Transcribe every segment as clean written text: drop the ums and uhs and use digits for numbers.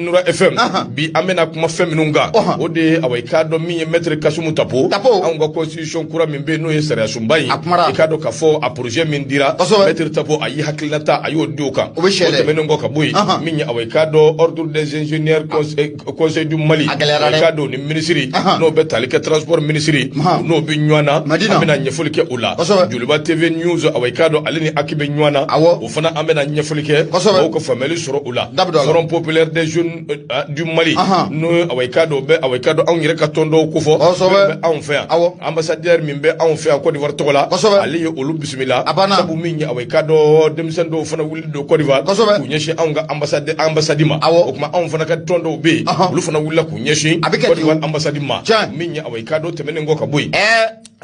Nura FM bi amena kuma fɛn minnu kan o de awai ka dɔn min ye maître Kasumu Tapo an ka constitution kura min be no ye sariya sunba yi I ka dɔn ka fɔ a projet min dira maître Tapo ayi hakilinata ayo do kan o tɛmɛnen kɔ ka bɔ yen min ye awai ka dɔn ordre des ingénieurs conseil du Mali ka dɔn ni ministre n'o bɛ tali kɛ transport ministre n'o bɛ ɲɔgɔn na an bɛna ɲɛfɔli kɛ o la Joliba TV news awai ka dɔn ale ni Aki bɛ ɲɔgɔn na o fana an bɛna ɲɛfɔli kɛ o ka faamuyali sɔrɔ o la Front populaire des jeunes du Mali no awekado be awekado anw yɛrɛ ka tɔndɔw ko fɔ bɛ anw fɛ yan ambassadeur min bɛ anw fɛ yan Côte d'Ivoire tɔgɔ la ale ye olu bisimila sabu min ye awekado denmisɛn dɔw fana wuli don Côte d'Ivoire k'u ɲɛsin anw ka ambassade ma o kuma anw fana ka tɔndɔw bɛ yen olu fana wulila k'u ɲɛsin Côte d'Ivoire ambassade ma min ye awekado tɛmɛnen kɔ ka bɔ yen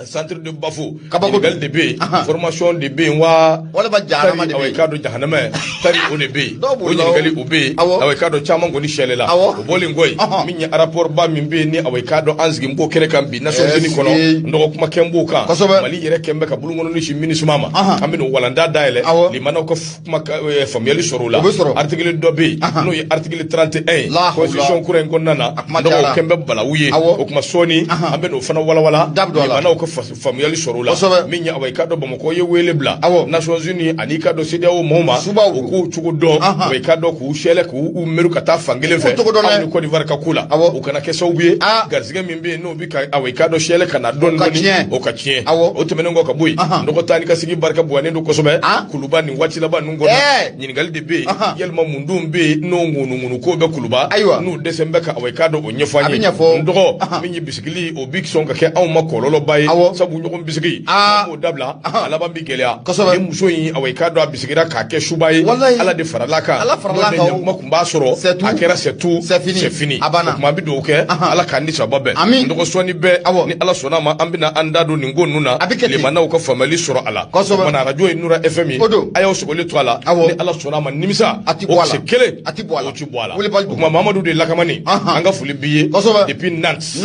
centre de Bafo ɲininkali de bɛ yen formation de bɛ yen wa tari awekado jahanama tari o de bɛ yen o ɲininkali o bɛ yen awekado caman kɔni sɛlɛla o bɔlen kɔ yen min ye rapport ba min bɛ yen ni awekado an sigi b'o kɛnɛ kan bi Nations Unies kɔnɔ nɔgɔ kuma kɛn b'o kan Mali yɛrɛ kɛn bɛ ka bulukɔnɔnin si MINUSMA ma an bɛ n'o walanda dayɛlɛ limanaw ka kuma faamuyali sɔrɔ o la article dɔ bɛ yen n'o ye article 31 constitution kura in kɔnɔna na nɔgɔ kɛn bɛ balawu ye o kuma sɔɔni an bɛ n'o fana walawala limanaw ka faamuyali sɔrɔ o la min ye awekado Bamakɔ ye wele bila Nations Unies ani ka dɔ CEDEAO mɔɔw ma o k'u cogo dɔn awekado k'u sɛlɛ k'u meru ka taa fan kelen fɛ aw ni Côte d'Ivoire ka ko la o kana kɛ sababu ye garisɛgɛ min bɛ yen n'o bɛ ka awekado sɛlɛ ka na dɔɔni o ka tiɲɛ o tɛmɛnen kɔ ka bɔ yen nɔgɔ taa ni ka sigi barika bonyalen don kosɛbɛ Kuluba nin waati laban ninnu kɔnɔ ɲininkali de bɛ yen yalima mun dun bɛ yen n'o ŋunuŋunu ko bɛ Kuluba n'u dɛsɛ bɛ ka awekado o ɲɛfɔ an ye n dɔgɔ min ye bisigili o bɛ sɔn ka kɛ anw ma kɔlɔlɔba ye sabu ɲɔgɔn bisigi o dabila a laban bɛ gɛlɛya ni muso in awekado a bisigira k'a kɛ suba ye Ala de farala kan n'o de ɲɛkuma tun b'a sɔrɔ a kɛra c'est fini o kuma bɛ dugawu kɛ Ala k'an ni sababa bɛn nɔgɔ sɔnni bɛɛ ni Ala sɔnna ma an bɛna an da don nin ko ninnu na limanaw ka faamuyali sɔrɔ a la mana radio ye Nura FM ye a y'aw sogoli to a la ni Ala sɔnna ma nimisa o kisɛ kelen o ti bɔ a la o kuma Mamadu de lakamani an ka foli b'i ye depuis Nantes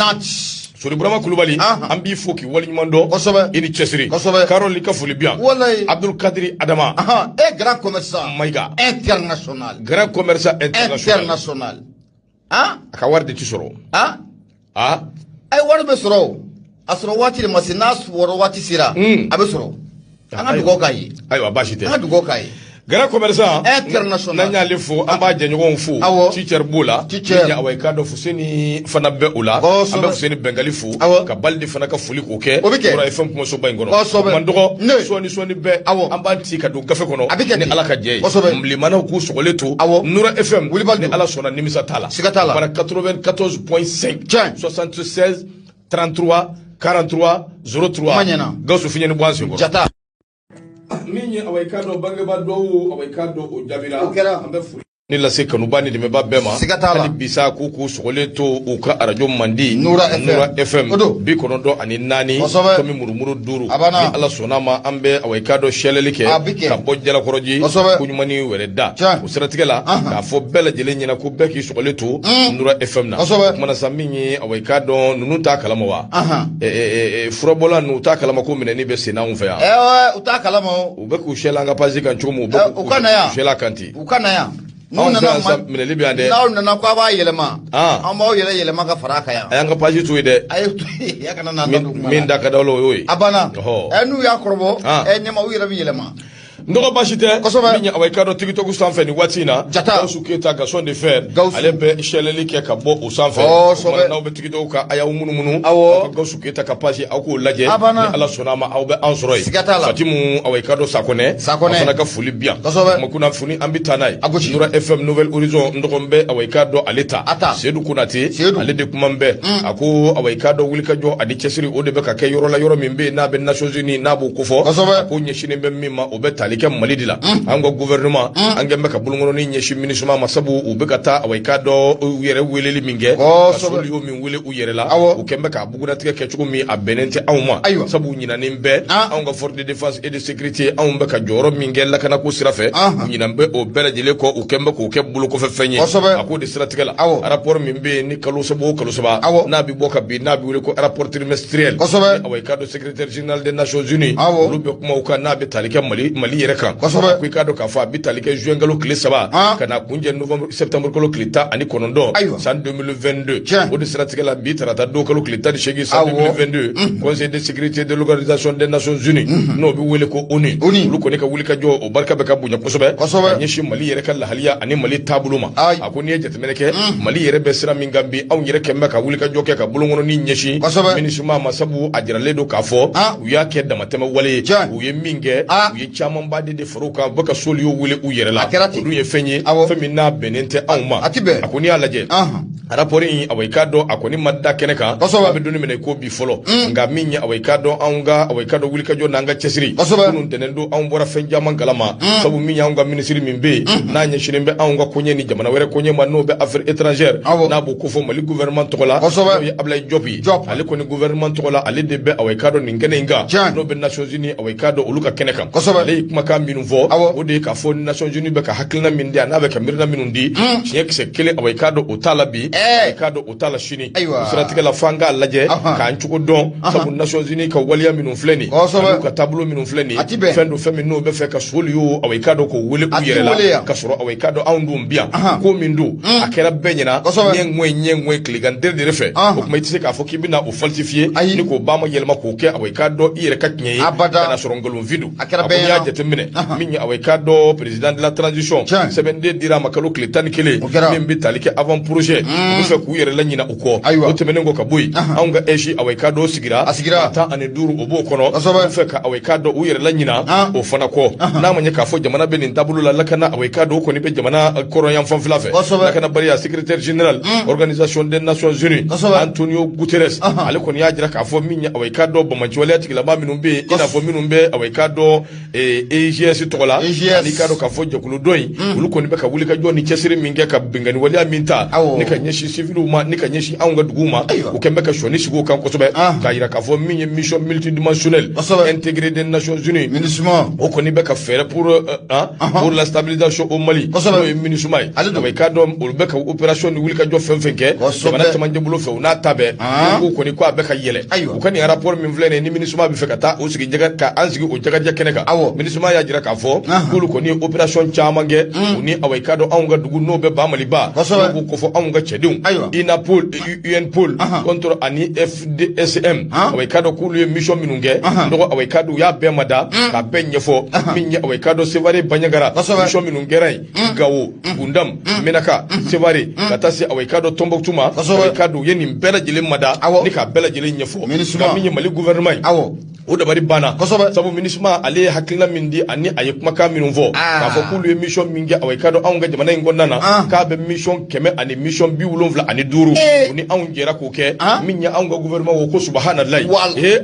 Sori Burama Kulubali an b'i fo k'i waleɲuman dɔn i ni cɛsiri Karol i ka foli bi yan Abdul Kadiri Adama grand commerçant Maïga international grand commerçant international a ka wari de ti sɔrɔ ay wari bɛ sɔrɔ a sɔrɔ waati de ma se n'a sɔrɔ waati sera a bɛ sɔrɔ an ka dugawu k'a ye ayiwa baasi tɛ an ka dugawu k'a ye grand commerçant international n'an y'ale fo an b'a jɛɲɔgɔnw fo teacher b'o la min ye awekado Fuseni fana bɛ o la an bɛ Fuseni Bɛngali fo ka Balde fana ka foli k'o kɛ Nura FM kumasoba in kɔnɔ o man dɔgɔ sɔɔni bɛɛ an b'an ci ka don gafe kɔnɔ ni Ala ka jɛ ye limanaw k'u sɔgɔlen to Nura FM ni Ala sɔnna nimisa t'a la bara 94.5 76 33 43 03 Gawusu Fiɲɛni bɔ an senkɔrɔ min ye awekado bangeba dɔw awekado o jabira an bɛ foli ni lase kanuba ni dɛmɛba bɛɛ ma hali bisa k'u sɔgɔlen to u ka arajo mandi Nura FM 94.4 tomi murumuru 5 ni Ala sɔnna ma an bɛ awekado sɛlɛli kɛ ka bɔ Jalakɔrɔji ko ɲumani wɛrɛ da o siratigɛ la k'a fɔ bɛɛ lajɛlen ɲɛna ko bɛɛ k'i sɔgɔlen to Nura FM na kumana sa min ye awekado ninnu t'a kalama wa furabɔla ninnu t'a kalama ko minɛni bɛ sen anw fɛ yan u t'a kalama u bɛ k'u sɛlɛ an ka page kan cogo min u bɛ k'u sɛlɛ kan ten u ka na yan n'aw minɛli bɛ yan dɛ n'aw nana ko a b'a yɛlɛma an b'aw yɛlɛma ka fara a kan yan a y'an ka page to ye dɛ a ye to ye a kana na min da ka d'aw la o y'o ye a banna n'u y'a kɔrɔbɔ ɲɛma u yɛrɛ bɛ yɛlɛma nɔgɔ basi tɛ min ye awekado TikTok sanfɛ nin waati in na Gawusu Keyita Gaston de Fer ale bɛ sɛlɛli kɛ ka bɔ o sanfɛ n'aw bɛ TikTok kan a y'aw munumunu aw ka Gawusu Keyita ka page aw k'o lajɛ ni Ala sɔnna ma aw bɛ an sɔrɔ yen Fatimu awekado Sakonɛ a fana ka foli bi yan kuma kunnafoni an bɛ taa n'a ye Nura FM Nouvelle Horizon nɔgɔ bɛ awekado ale ta Seydou Konate ale de kuma bɛ a ko awekado wulikajɔ ani cɛsiri o de bɛ ka kɛ yɔrɔ la yɔrɔ min bɛ yen n'a bɛ Nations Unies n'a b'o kofɔ a ko ɲɛsinnen bɛ min ma o bɛ tali kɛ Mali de la an ka gouvernement an kɛn bɛ ka bulukɔnɔnin ɲɛsin MINUSMA ma sabu u bɛ ka taa awekado u yɛrɛ weleli min kɛ ka soliyo min wele u yɛrɛ la u kɛn bɛ ka bugunatigɛ kɛ cogo min a bɛnnen tɛ anw ma sabu ɲinanen bɛ anw ka force de défense et de sécurité anw bɛ ka jɔyɔrɔ min kɛ lakanako sira fɛ u ɲinan bɛ o bɛɛ lajɛlen kɔ u kɛn bɛ k'o kɛ bolokɔfɛ fɛn ye a k'o de siratigɛ la rapport min bɛ yen ni kalo saba o kalo saba n'a bɛ bɔ ka bin n'a bɛ wele ko rapport trimestriel awekado secrétaire général des Nations Unies olu bɛ kuma u kan n'a bɛ tali kɛ Mali yɛrɛ kan ko i k'a dɔn k'a fɔ a bɛ tali kɛ juin kalo tile 3 ka na kunjɛ novembre septembre kalo tile 19 san 2022 o de siratigɛ la bi tarata don kalo tile 18 san 2022 conseil de sécurité de l'organisation des nations unies n'o bɛ wele ko ONU olu kɔni ka wuli ka jɔ o barika bɛ ka bonya kosɛbɛ ka ɲɛsin Mali yɛrɛ ka lahaliya ani Mali taabolo ma a ko n'i ye jateminɛ kɛ Mali yɛrɛ bɛ sira min kan bi anw yɛrɛ kɛmɛ ka wuli ka jɔ kɛ ka bolokɔnɔni ɲɛsin MINUSMA ma sabu a jiralen don k'a fɔ u y'a kɛ damatɛmɛ wale ye u ye min kɛ u ye caman baden de fara u kan u bɛ ka soliyo wele u yɛrɛ la olu ye fɛn ye fɛn min n'a bɛnnen tɛ anw ma a ko n'i y'a lajɛ rapport in a k'a dɔn a kɔni ma da kɛnɛ kan a bɛ donni minɛ ko bi fɔlɔ nka min ye a k'a dɔn a k'a dɔn wuli ka jɔ n'an ka cɛsiri minnu tɛnɛn don anw bɔra fɛn caman kalama sabu min y'anw ka minisiri min bɛ yen n'a ɲɛsinnen bɛ anw ka koɲɛ ni jamana wɛrɛ koɲɛ ma n'o bɛ affaire étrangère n'a b'o ko fɔ Mali gouvernement tɔgɔ la n'o ye Ablaye Diop ye ale kɔni gouvernement tɔgɔ la ale de bɛ a k'a dɔn nin kɛnɛ in kan n'o bɛ Nations Unies a k'a dɔn olu ka kɛnɛ kan ale ye kumakan minnu fɔ o de ye k'a fɔ Nations Unies bɛ ka hakilina min di a n'a bɛ ka miirina minnu di tiɲɛ kisɛ kelen a k'a dɔn o t'a la bi a k'a dɔn o t'a la sini o siratigɛ la f'an k'a lajɛ k'an cogo dɔn sabu Nations Unies ka waleya minnu filɛ nin ani ka taabolo minnu filɛ nin fɛn do fɛn min n'o bɛ fɛ ka soli o a k'a dɔn k'o wele u yɛrɛ la ka sɔrɔ a k'a dɔn anw dun bi yan ko min don a kɛra bɛɛ ɲɛna ɲɛ tilegan dere de fɛ o kuma i tɛ se k'a fɔ k'i bɛna o falsifier ni k'o ba ma yɛlɛma k'o kɛ a k'a dɔn i yɛrɛ ka tiɲɛ ye kana sɔrɔ nkalonfin don a ko n'i y'a jateminɛ min ye a k'a dɔn président de la transition sɛbɛnden dira a ma kalo tile 11 min bɛ tali kɛ avant projet u bɛ fɛ k'u yɛrɛ la ɲina u kɔ o tɛmɛnen kɔ ka bɔ yen anw ka EJ a k'a dɔn sigira 15 o b'o kɔnɔ u bɛ fɛ ka k'a dɔn u yɛrɛ la ɲina o fana kɔ n'a ma ɲɛ k'a fɔ jamana bɛ nin taabolo la lakana a k'a dɔn o kɔni bɛ jamana kɔrɔnyan fanfɛla fɛ lakanabaliya secrétaire général organisation des nations unies Antonio Guterres ale kɔni y'a jira k'a fɔ min ye a k'a dɔn bamanciwaleya tigilama minnu bɛ yen i n'a fɔ minnu bɛ a k'a dɔn EGS tɔgɔ la ani k'a dɔn k'a fɔ jɛkulu dɔ in olu kɔni bɛ ka wuli ka jɔ ni cɛsiri min kɛ ka bɛnganiwaleya min ta ni ka ɲɛsin civiliw ma ni ka ɲɛsin anw ka duguw ma u kɛn bɛ ka sɔnni sigi o kan kosɛbɛ k'a jira k'a fɔ min ye mission multidimensionnelle intégrée des nations unies o kɔni bɛ ka fɛɛrɛ pour la stabilisation au Mali n'o ye MINUSMA ye a k'a dɔn olu bɛ ka opération ni wuli ka jɔ fɛn fɛn kɛ jamana cɛmancɛ bolo fɛ u n'a ta bɛɛ u kɔni ko a bɛ ka yɛlɛ u ka nin rapport min filɛ nin ye ni MINUSMA bɛ fɛ ka taa o sigi ka an sigi o jagajɛ kɛnɛ kan MINUSMA y'a jira k'a fɔ k'olu kɔni ye opération caman kɛ u ni a k'a dɔn anw ka dugu n'o bɛ ba Maliba n'o b'o kofɔ anw ka cɛdenw INAPOL UNPOL contre ani FDSM a k'a dɔn k'olu ye mission minnu kɛ dɔgɔ a k'a dɔn u y'a bɛɛ mada k'a bɛɛ ɲɛfɔ min ye a k'a dɔn Sevare Bandiagara mission minnu kɛra yen Gao Gundam Menaka Sevare ka taa se a k'a dɔn Tombouctou ma a k'a dɔn u ye nin bɛɛ lajɛlen mada ni k'a bɛɛ lajɛlen ɲɛfɔ nka min ye Mali gouvernement ye o dabari banna sabu MINUSMA ale ye hakilina min di ani a ye kumakan minnu fɔ k'a fɔ k'olu ye mission min kɛ a k'a dɔn anw ka jamana in kɔnɔna na k'a bɛ mission 100 ani mission 75 o ni anw jɛra k'o kɛ min ye anw ka gouvernement ko subhanallahi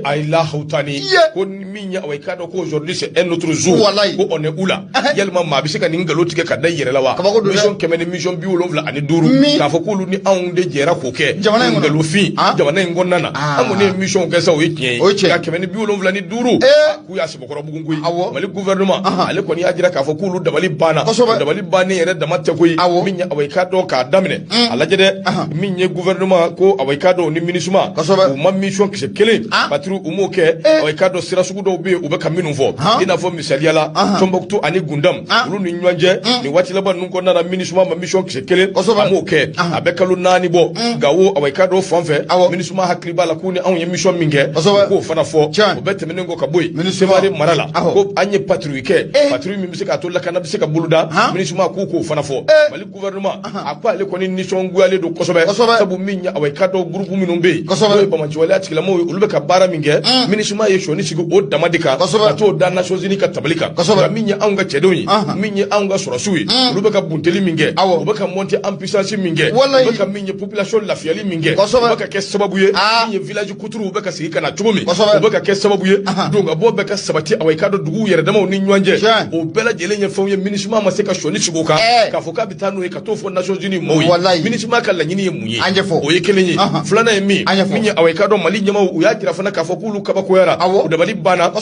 a ye lahawtani ko min ye a k'a dɔn ko aujourd'hui c'est un autre jour ko on est où là yalima maa bɛ se ka nin nkalon tigɛ ka da i yɛrɛ la wa mission 100 ni mission 75 k'a fɔ k'olu ni anw de jɛra k'o kɛ nkalonfin jamana in kɔnɔna na an kɔni ye mission kɛ sa o ye tiɲɛ ye nka 100 ni 75 k'u y'a sɛbɛkɔrɔ bugun koyi Mali gouvernement ale kɔni y'a jira k'a fɔ k'olu dabali banna dabali bannen yɛrɛ dama tɛ koyi min ye a k'a dɔn k'a daminɛ a lajɛ dɛ min ye gouvernement ko a k'a dɔn ni MINUSMA u ma mission kisɛ kelen patrouille u m'o kɛ a k'a dɔn sira sugu dɔw bɛ yen u bɛ ka minnu fɔ i n'a fɔ misaliya la Tombouctou ani Gundam olu ni ɲɔgɔn cɛ nin waati laban ninnu kɔnɔna na MINUSMA ma mission kisɛ kelen a m'o kɛ a bɛ kalo 4 bɔ Gao a k'a dɔn fan fɛ MINUSMA hakili b'a la k'u ni anw ye mission min kɛ k'o fana fɔ o bɛɛ tɛmɛnen kɔ ka bɔ yen Sevare mara la ko an ye patrouille kɛ patrouille min bɛ se k'a to lakana bɛ se ka boloda MINUSMA k'o fana fɔ Mali gouvernement a ko ale kɔni nisɔngoyalen don kosɛbɛ sabu min ye a k'a dɔn groupe minnu bɛ yen n'o ye bamanciwaleya tigilamaw ye olu bɛ ka baara min kɛ MINUSMA ye sɔnni sigi o dama de kan ka t'o da Nations Unies ka tabali kan nka min ye anw ka cɛdenw ye min ye anw ka sɔrɔsiw ye olu bɛ ka bunteli min kɛ u bɛ ka monter en puissance min kɛ u bɛ ka min ye population lafiyali min kɛ u bɛ ka kɛ sababu ye min ye village couture u bɛ ka sigi ka na cogo min u bɛ ka kɛ sababu ye don ka bɔ bɛ ka sabati a k'a dɔn duguw yɛrɛ damaw ni ɲɔgɔn cɛ o bɛɛ lajɛlen ye fɛnw ye MINUSMA ma se ka sɔnni sigi o kan k'a fɔ k'a bɛ taa n'o ye ka t'o fɔ Nations Unies maaw ye MINUSMA ka laɲini ye mun ye o ye kelen ye filanan ye min ye a k'a dɔn Mali ɲɛmaaw u y'a jira fana k'a fɔ k'olu kabakoyara u dabali banna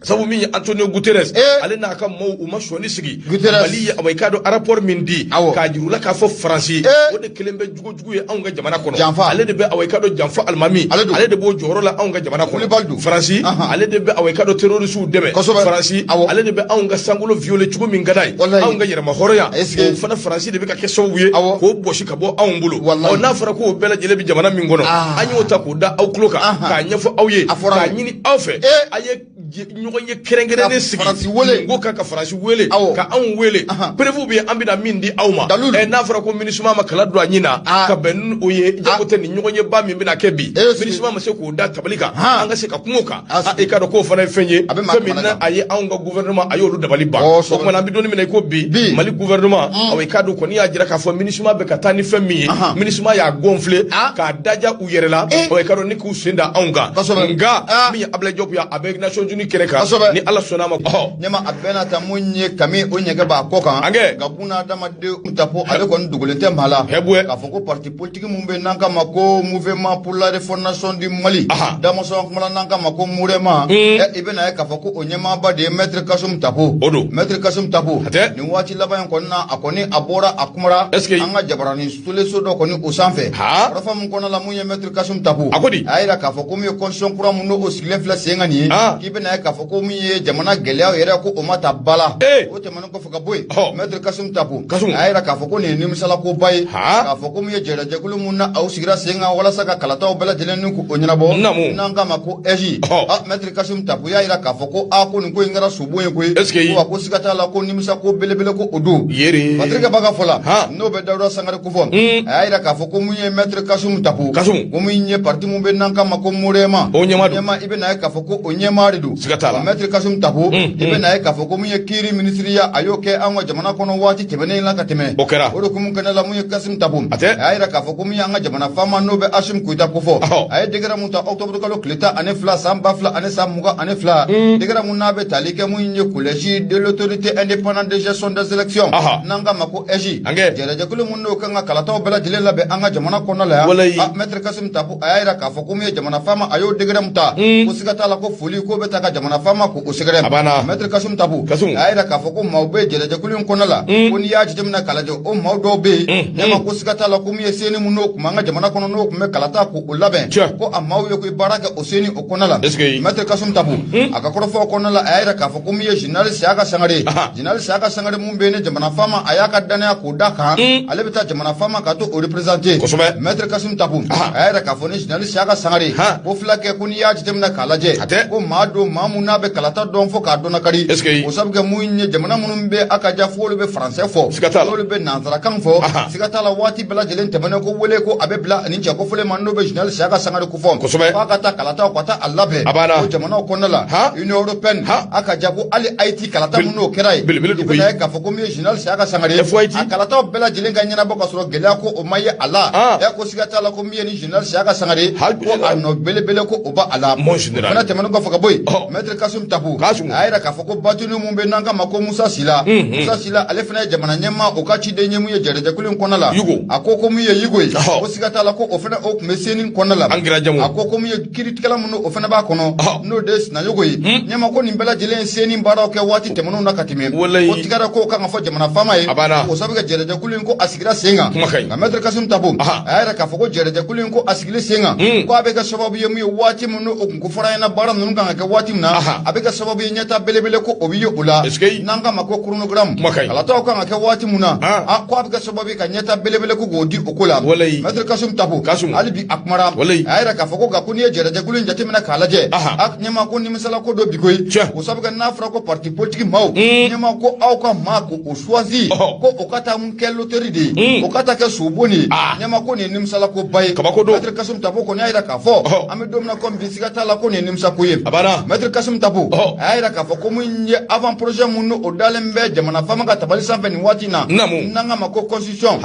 sabu min ye Antonio Guterres ale n'a ka maaw u ma sɔnni sigi Mali ye a k'a dɔn rapport min di k'a jirula k'a fɔ Faransi o de kelen bɛ jugujugu ye anw ka jamana kɔnɔ ale de bɛ a k'a dɔn janfa alimami ale de b'o jɔyɔrɔ la anw ka jamana kɔnɔ Faransi ale de bɛ away ka do terroriste dɛmɛ Faransi ale de bɛ anw ka sankolo violer cogo min ka d'a ye anw ka yɛrɛma hɔrɔnya o fana Faransi de bɛ ka kɛ sababu ye k'o bɔsi ka bɔ anw bolo n'a fɔra ko bɛɛ lajɛlen bɛ jamana min kɔnɔ an y'o ta k'o da aw tulo kan k'a ɲɛfɔ aw ye k'a ɲini aw fɛ a ye ɲɔgɔn ye kɛrɛnkɛrɛnnen sigi ko ka Faransi wele ka anw wele prévu bɛ an bɛna min di aw ma n'a fɔra ko MINUSMA ma kala don a ɲin na ka bɛn o ye jago tɛ ni ɲɔgɔn ye ba min bɛna kɛ bi MINUSMA ma se k'o da tabali kan an ka se ka kuma o kan i ka dɔn k'o fana ye fɛn ye fɛn min na a ye anw ka gouvernement a y'olu dabali ban o tuma an bɛ don min na i ko bi Mali gouvernement i ka dɔn kɔni y'a jira k'a fɔ MINUSMA bɛ ka taa ni fɛn min ye MINUSMA y'a gonfler k'a daja u yɛrɛ la i ka dɔn ni k'u sen da anw kan nka min ye Ablaye Diop ye a bɛ Nations Unies kɛnɛ kan ni Ala sɔnna a ma ɲɛma a bɛɛ n'a ta mun ye kami o ɲɛgɛ b'a kɔ kan nka buna adamaden ta fɔ ale kɔni dogolen tɛ maa la k'a fɔ ko parti politique mun bɛ n'an k'a ma ko mouvement pour la refondation du Mali damasɔn kumana n'an k'a ma ko Mouvement i bɛna ye k'a fɔ ko o ɲɛmaaba de ye maître Kasum Tapo maître Kasum Tapo nin waati laban in kɔni na a kɔni a bɔra a kumara an ka jabaranin soleso dɔ kɔni o sanfɛ rafa mun kɔnɔ la mun ye maître Kasum Tapo a yira k'a fɔ ko min ye constitution kura mun n'o sigilen filɛ sen kan nin ye k'i bɛna ye k'a fɔ ko min ye jamana gɛlɛyaw yɛrɛ ko o ma ta bala o tɛmɛnen kɔfɛ ka bɔ yen maître Kasum Tapo a yira k'a fɔ ko nin ye nimisalako ba ye k'a fɔ ko min ye jɛrɛjɛkulu mun na aw sigira sen kan walasa ka kalataw bɛɛ lajɛlen ni k'o ɲɛnabɔ n'an k'a ma ko EJ maître Kasum Tapo y'a yira k'a fɔ ko ko nin ko in kɛra sobo ye koyi ko siga t'a la ko nimisako belebele ko o don Patrick Baga fɔ la n'o bɛ Dawuda Sangare ko fɔ a y'a yira k'a fɔ ko mun ye maître Kasum Tapo ko min ye parti mun bɛ n'an k'a ma ko Mouvement i bɛna ye k'a fɔ ko o ɲɛmaa de don maître Kasum Tapo i bɛna ye k'a fɔ ko mun ye kiiri ministeriya a y'o kɛ an ka jamana kɔnɔ waati tɛmɛnen la ka tɛmɛ o de kun kɛnɛ la mun ye Kasum Tapo a y'a yira k'a fɔ ko min y'an ka jamana faama n'o bɛ Assimi Goïta ko fɔ a ye décret mun ta octobre kalo tile 12 san 2000 ani san 22 décret mun n'a bɛ tali kɛ mun ye collège de l'autorité indépendante de gestion des élections n'an k'a ma ko EJ jɛrɛjɛkulu mun n'o kan ka kalataw bɛɛ lajɛlen labɛn an ka jamana kɔnɔ la yan maître Kasum Tapo a y'a yira k'a fɔ ko min ye jamana faama a y'o décret mun ta ko siga t'a la ko foli ko bɛ ta ka jamana faama ko o sɛgɛrɛ maître Kasum Tapo a y'a yira k'a fɔ ko maaw bɛ jɛrɛjɛkulu in kɔnɔ la ko n'i y'a jateminɛ k'a lajɛ o maaw dɔw bɛ yen ɲɛma ko siga t'a la ko min ye CENI mun n'o kun b'an ka jamana kɔnɔ n'o kun bɛ kalata ko o labɛn ko a maaw ye ko baara kɛ o CENI o kɔnɔ la maître Kasum Tapo a ka kɔrɔfɔ kɔnɔ la a y'a yira k'a fɔ ko min ye général Siaka Sangare général Siaka Sangare mun bɛ yen ni jamana faama a y'a ka danaya k'o da kan ale bɛ taa jamana faama ka to o représenter maître Kasum Tapo a y'a yira k'a fɔ ni général Siaka Sangare ko fulakɛ ko n'i y'a jateminɛ k'a lajɛ ko maa don maa mun n'a bɛ kalata dɔn fo k'a dɔn kari o sabu kɛ mun ye jamana minnu bɛ a ka ja fo olu bɛ français fɔ olu bɛ nanzarakan fɔ siga t'a la waati bɛɛ lajɛlen tɛmɛnen ko wele ko a bɛ bila ani cɛ kofɔlen ma n'o bɛ général Siaka Sangare ko fɔ f'a ka taa kalataw ka taa a labɛn o jamanaw kɔnɔna la Union européenne a ka ja ko hali Haïti kalata mun n'o kɛra ye i bɛna ye k'a fɔ ko min ye général Siaka Sangare a kalataw bɛɛ lajɛlen ka ɲɛnabɔ ka sɔrɔ gɛlɛya ko o ma ye a la ko siga t'a la ko min ye ni général Siaka Sangare ko a nɔ belebele ko o ba a la fana tɛmɛnen kɔfɛ ka bɔ yen maître Kasum Tapo a y'a yira k'a fɔ ko batini mun bɛ n'an k'a ma ko Musa Sila ale fana ye jamana ɲɛmaa o ka ciden ye mun ye jɛrɛjɛkulu in kɔnɔ la a ko min ye Yigo ye ko siga t'a la ko o fana o tun bɛ CENI kɔnɔ la a ko min ye kiiritigɛla minnu o fana b'a kɔnɔ n'o de ye Sinayogo ye ɲɛma ko nin bɛɛ lajɛlen ye CENI baaraw kɛ waati tɛmɛnenw na ka tɛmɛ o tigɛra ko kan ka fɔ jamana faama ye o sabu kɛ jɛrɛjɛkulu in ko a sigira sen kan nka maître Kasum Tapo a y'a yira k'a fɔ ko jɛrɛjɛkulu in ko a sigilen sen kan ko a bɛ kɛ sababu ye mun ye waati min n'o kun ko fɔra ɲɛna baara ninnu kan ka kɛ waati min na a bɛ kɛ sababu ye ɲɛta belebele ko o bɛ ye o la n'an k'a ma ko chronogramme kalataw kan ka kɛ waati min na ko a bɛ kɛ sababu ye ka ɲɛta belebele ko k'o di o ko la maître Kasum Tapo hali bi a kumara a y'a yira k'a fɔ ko n'i ye jɛrɛjɛkulu in jateminɛ k'a lajɛ ɲɛma ko nimisala ko dɔ bi koyi o sabu kɛ n'a fɔra ko parti politique maaw ɲɛma ko aw ka maa ko o choisi ko o ka taa mun kɛ loterie de ye o ka taa kɛ sobon de ye ɲɛma ko nin ye nimisala ko ba ye maître Kasum Tapo kɔni y'a yira k'a fɔ an bɛ don min na komi bi siga t'a la ko nin ye nimisa ko ye maître Kasum Tapo a y'a yira k'a fɔ ko mun ye avant projet mun n'o dalen bɛ jamana faama ka tabali sanfɛ nin waati in na n'an k'a ma ko constitution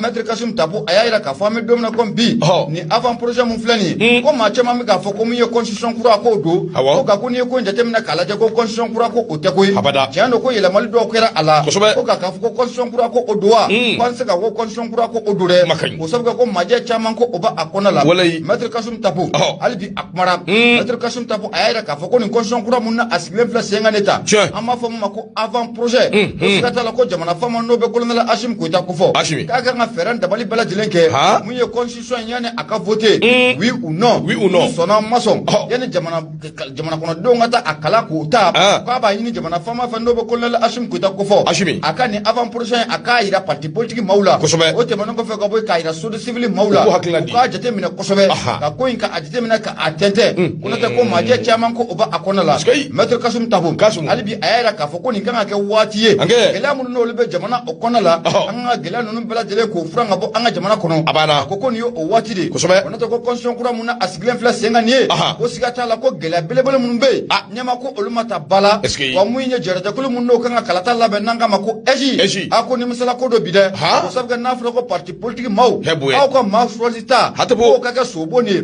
maître Kasum Tapo a y'a yira k'a fɔ an bɛ don min na komi bi ni avant projet mun filɛ nin ye ko maa caman bɛ k'a fɔ ko mun ye constitution kura k'o don ko nka ko n'i ye ko in jateminɛ k'a lajɛ ko constitution kura ko o tɛ koyi tiɲɛ don ko yɛlɛmali dɔw kɛra a la ko k'a fɔ ko constitution kura ko o don wa ko an tɛ se ka ko constitution kura ko o don dɛ o sabu kɛ ko majɛ caman ko o b'a kɔnɔ la maître Kasum Tapo hali bi a kumara maître Kasum Tapo a y'a yira k'a fɔ ko ko ni constitution kura mun na asigilen filɛ sen kan ne ta an b'a fɔ min ma ko avant projet ko siga t'a la ko jamana faama n'o bɛ colonel Asimi Goyita kofɔ k'a kan ka fɛɛrɛ dabali bɛɛ lajɛlen kɛ mun ye constitution in yanni a ka voter oui ou non sɔnna ma sɔn yanni jamana kɔnɔdenw ka taa a kala k'o ta k'a b'a ɲini jamana faama fɛ n'o bɛ colonel Asimi Goyita kofɔ a ka nin avant projet a k'a yira parti politique maaw la o tɛmɛnen kɔfɛ ka bɔ k'a yira société civile maaw la u k'a jateminɛ kosɛbɛ ka ko in ka a jateminɛ ka a tɛntɛn ko n'o tɛ ko majɛ caman ko o b'a kɔnɔ la maître Kasum Tabo hali bi a y'a yira k'a fɔ ko nin kan ka kɛ waati ye gɛlɛya minnu n'olu bɛ jamana o kɔnɔ la an ka gɛlɛya ninnu bɛɛ lajɛlen k'o furan ka bɔ an ka jamana kɔnɔ a ko nin ye o waati de ko n'o tɛ ko constitution kura mun na a sigilen filɛ sen kan nin ye ko siga t'a la ko gɛlɛya belebele minnu bɛ yen ɲɛma ko olu ma ta ba la wa mun ye jɛrɛjɛkulu minnu n'o kan ka kalata labɛn n'an k'a ma ko EJ a ko nimisala ko dɔ bi dɛ ko sabu kɛ n'a fɔra ko parti politique maaw aw ka maa choisi ta k'o ka kɛ sobo nin ye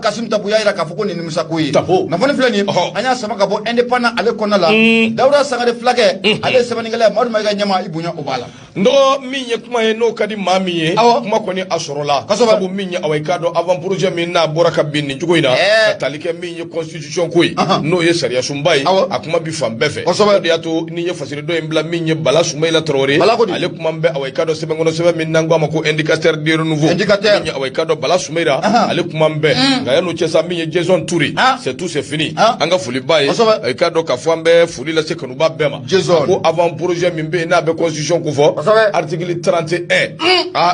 Kasum Tabo y'a yira k'a fɔ ko nin nimisa ko ye nafolo filɛ nin an y'a sama ka bɔ indépendant ale kɔnɔna la Dawuda Sangare fulakɛ ale ye sɛbɛnnikɛla ye Madu Mayiga ɲɛma i bonya o b'a la n dɔgɔ min ye kuma ye n'o ka di maa min ye kuma kɔni a sɔrɔla sabu min ye awɔ i k'a dɔn avant projet min n'a bɔra ka bin nin cogo in na ka tali kɛ min ye constitution ko ye n'o ye sariya sunba ye a kuma bi fan bɛɛ fɛ o de y'a to ni ye fasiridon in bila min ye Bala Soumaïla Traoré ale kuma bɛ awɔ i k'a dɔn sɛbɛn kɔnɔ sɛbɛn min n'an ko a ma ko indicateur de renouveau min ye awɔ i k'a dɔn Bala Soumaïla ale kuma bɛ nka yan'o cɛ sa min ye Jason Touré c'est tout c'est fini an ka foli ba ye i k'a dɔn k'a fɔ an bɛ foli lase kanuba bɛɛ ma ko avant projet min bɛ yen n'a bɛ constitution ko fɔ article 31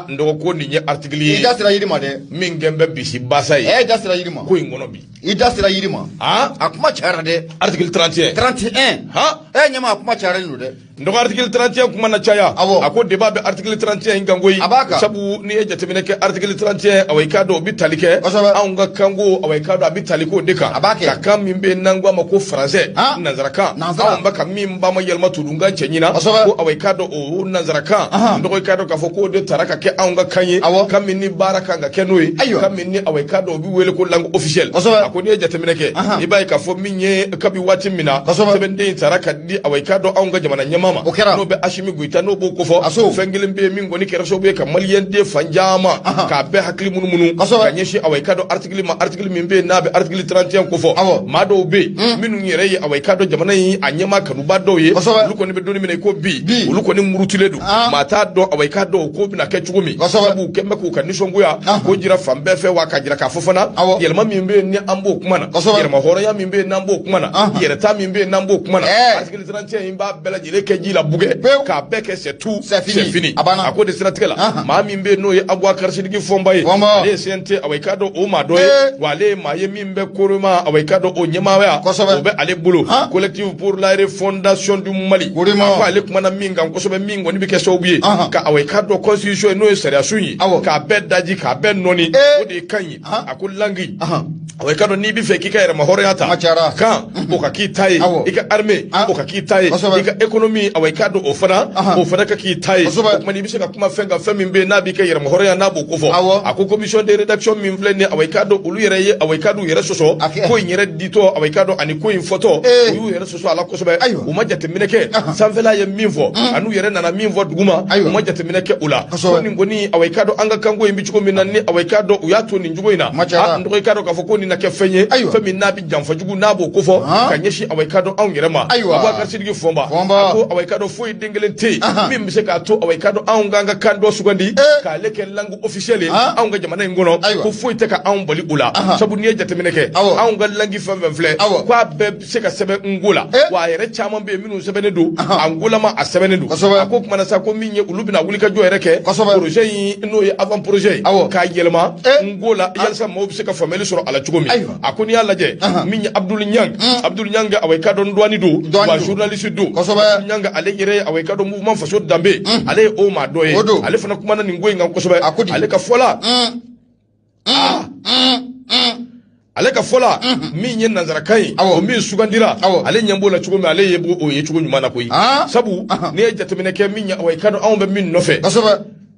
n dɔgɔ ko nin ye article ye i da sera yiri ma dɛ min gɛn bɛ bisi basa ye i da sera yiri ma ko in kɔnɔ bi i da sera yiri ma a kuma cayara dɛ article 31 ɲɛma a kuma cayara nin dɛ n dɔgɔ article 31 kuma na caya a ko débat bɛ article 31 in kan koyi sabu n'i ye jateminɛ kɛ article 31 awɔ i k'a dɔn o bi tali kɛ anw ka kanko awɔ i k'a dɔn a bi tali k'o de kan ka kan min bɛ yen n'an ko a ma ko français nanzarakan anw bɛ ka min ba ma yɛlɛma tudunkan cɛ ɲina ko awɔ i k'a dɔn o nanzarakan n dɔgɔ i k'a dɔn k'a fɔ k'o de taara ka kɛ anw ka kan ye kan min ni baara kan ka kɛ n'o ye kan min ni awɔ i k'a dɔn o bi wele ko langue officielle a ko n'i ye jateminɛ kɛ i b'a ye k'a fɔ min ye kabi waati min na sɛbɛnden in taara ka di awɔ i k'a dɔn anw ka jamana ɲɛmaa ma n'o bɛ Asimi Goyita n'o b'o kofɔ fɛn kelen bɛ yen min kɔni kɛra sababu ye ka maliyɛnden fan caman k'a bɛɛ hakili munumunu ka ɲɛsin awɔ i k'a dɔn article min bɛ yen n'a bɛ article 31 kofɔ maa dɔw bɛ yen minnu yɛrɛ ye awɔ i k'a dɔn jamana in a ɲɛmaa kanuba dɔw ye olu kɔni bɛ donnin minɛ i ko bi olu kɔni murutilen don maa t'a dɔn awɔ i k'a dɔn o ko bɛna kɛ cogo min sabu u kɛn bɛ k'u ka nisɔngoya k'o jira fan bɛɛ fɛ wa ka jira k'a fɔ fana yɛlɛma min bɛ yen ni an b'o kuma na yɛlɛma hɔrɔnya min bɛ yen n'an b'o kuma na yɛrɛta min bɛ yen n'an b'o kuma na article 31 in b'a bɛɛ lajɛlen kɛ ji la bugɛ k'a bɛɛ kɛ c'est tout c'est fini a ko de siratigɛ la maa min bɛ yen n'o ye Aboubacar Sidiki Fɔnba ye ale ye CNT awɔ i k'a dɔn o maa dɔ ye wa ale ye maa ye min bɛ koroma awɔ i k'a dɔn o ɲɛmaaya o bɛ ale bolo collectif pour la refondation du Mali a ko ale kumana min kan kosɛbɛ min kɔni bɛ kɛ sababu ye ka awɔ i k'a dɔn constitution n'o ye sariya sun ye k'a bɛɛ daji k'a bɛɛ nɔni o de ye kan ye a ko langue awɔ i k'a dɔn n'i bɛ fɛ k'i ka yɛrɛma hɔrɔnya ta kan o ka k'i ta ye i ka armée o ka k'i ta ye i ka économie awɔ i k'a dɔn o fana ka k'i ta ye o tuma n'i bɛ se ka kuma fɛn kan fɛn min bɛ yen n'a b'i kɛ yɛrɛma hɔrɔnya n'a b'o ko fɔ a ko commission de rédaction min filɛ nin ye awɔ i k'a dɔn olu yɛrɛ ye awɔ i k'a dɔn u yɛrɛ sɔsɔ ko in yɛrɛ ditɔ awɔ i k'a dɔn ani ko in fɔtɔ u y'u yɛrɛ sɔsɔ a la kosɛbɛ u ma jateminɛ kɛ sanfɛla ye min fɔ ani u yɛrɛ nana min fɔ duguma u ma jateminɛ kɛ o la ko nin kɔni awɔ i k'a dɔn an ka kanko in bɛ cogo min na ni awɔ i k'a dɔn u y'a to nin cogo in na n dɔgɔ i k'a dɔn k'a fɔ ko nin na kɛ fɛn ye fɛn min n'a bɛ janfajugu n'a b'o ko fɔ ka ɲɛsin awɔ i k'a dɔn anw yɛrɛ ma Aboubacar Sidiki Fɔnba a ko awɔ i k'a dɔn foyi den kelen tɛ yen min bɛ se k'a to awɔ i k'a dɔn anw k'an ka kan dɔ sugandi k'ale kɛ langue officielle ye anw ka jamana in kɔnɔ ko foyi tɛ ka anw bali o la sabu n'i ye jateminɛ kɛ anw ka langue fɛn fɛn filɛ k'a bɛɛ bɛ se ka sɛbɛn Ngo la wa a yɛrɛ caman bɛ yen minnu sɛbɛnnen don Angolama a sɛbɛnnen don a ko kumana sa ko min ye olu bɛna wuli ka jɔ yɛrɛ kɛ projet in n'o ye avant projet ye k'a yɛlɛma Ngo la yalasa maaw bɛ se ka faamuyali sɔrɔ a la cogo min a ko n'i y'a lajɛ min ye Abdoul Niang awɔ i k'a dɔn douane don wa journaliste don Abdoul Niang ale yɛrɛ awɔ i k'a dɔn mouvement faso danbe ale ye o maa dɔ ye ale fana kumana nin ko in kan kosɛbɛ ale ka fɔ la ale ka fɔ la min ye nanzarakan ye o min sugandira ale ɲɛ b'o la cogo min ale ye o ye cogo ɲuman na koyi sabu n'i ye jateminɛ kɛ min ye awɔ i k'a dɔn anw bɛ min nɔfɛ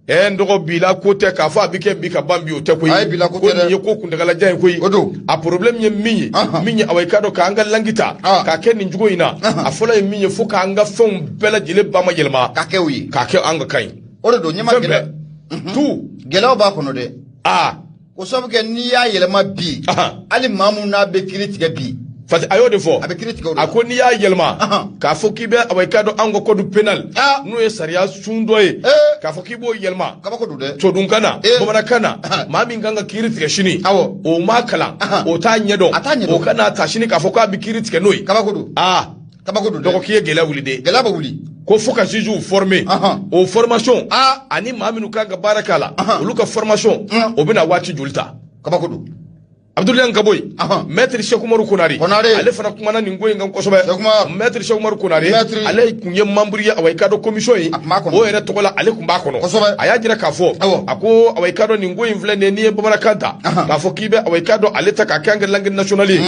n dɔgɔ bila ko tɛ k'a fɔ a bɛ kɛ bi ka ban bi o tɛ koyi ko nin ye ko kuntagalajan ye koyi a problème ye min ye awɔ i k'a dɔn k'an ka langue ta k'a kɛ nin cogo in na a fɔlɔ ye min ye fo k'an ka fɛnw bɛɛ lajɛlen ba ma yɛlɛma k'a kɛ o ye k'a kɛ an ka kan ye o de don ɲɛma gɛlɛyaw b'a kɔnɔ dɛ ko sabu kɛ n'i y'a yɛlɛma bi hali maa mun n'a bɛ kiiri tigɛ bi Fati ayo de fo ako ni ya yelma ka fo kibe awai kado ango code penal no e sariya sundo e ka fo kibo yelma to dun kana bomana kana mami nganga kiriti ke shini o makala o ta nyedo o kana ta shini ka fo ka bi kiriti ke noy kabakudu doko kiye gela wuli ko fo ka juju former o formation ani mami nu kanga barakala o luka formation o bina wati julta kabakudu Abdoulaye Ngaboy maître Cheikh Umaru Konari ale fana kumana ni ngoy ngam kosobe maître Cheikh Umaru Konari ale kunye membre ya awai kado commission yi o yere tokola ale kumba kono aya jira ka fo ako awai kado ni ngoy vle ne ni bomara kanta ka fo kibe awai kado ale ta ka kanga langue nationale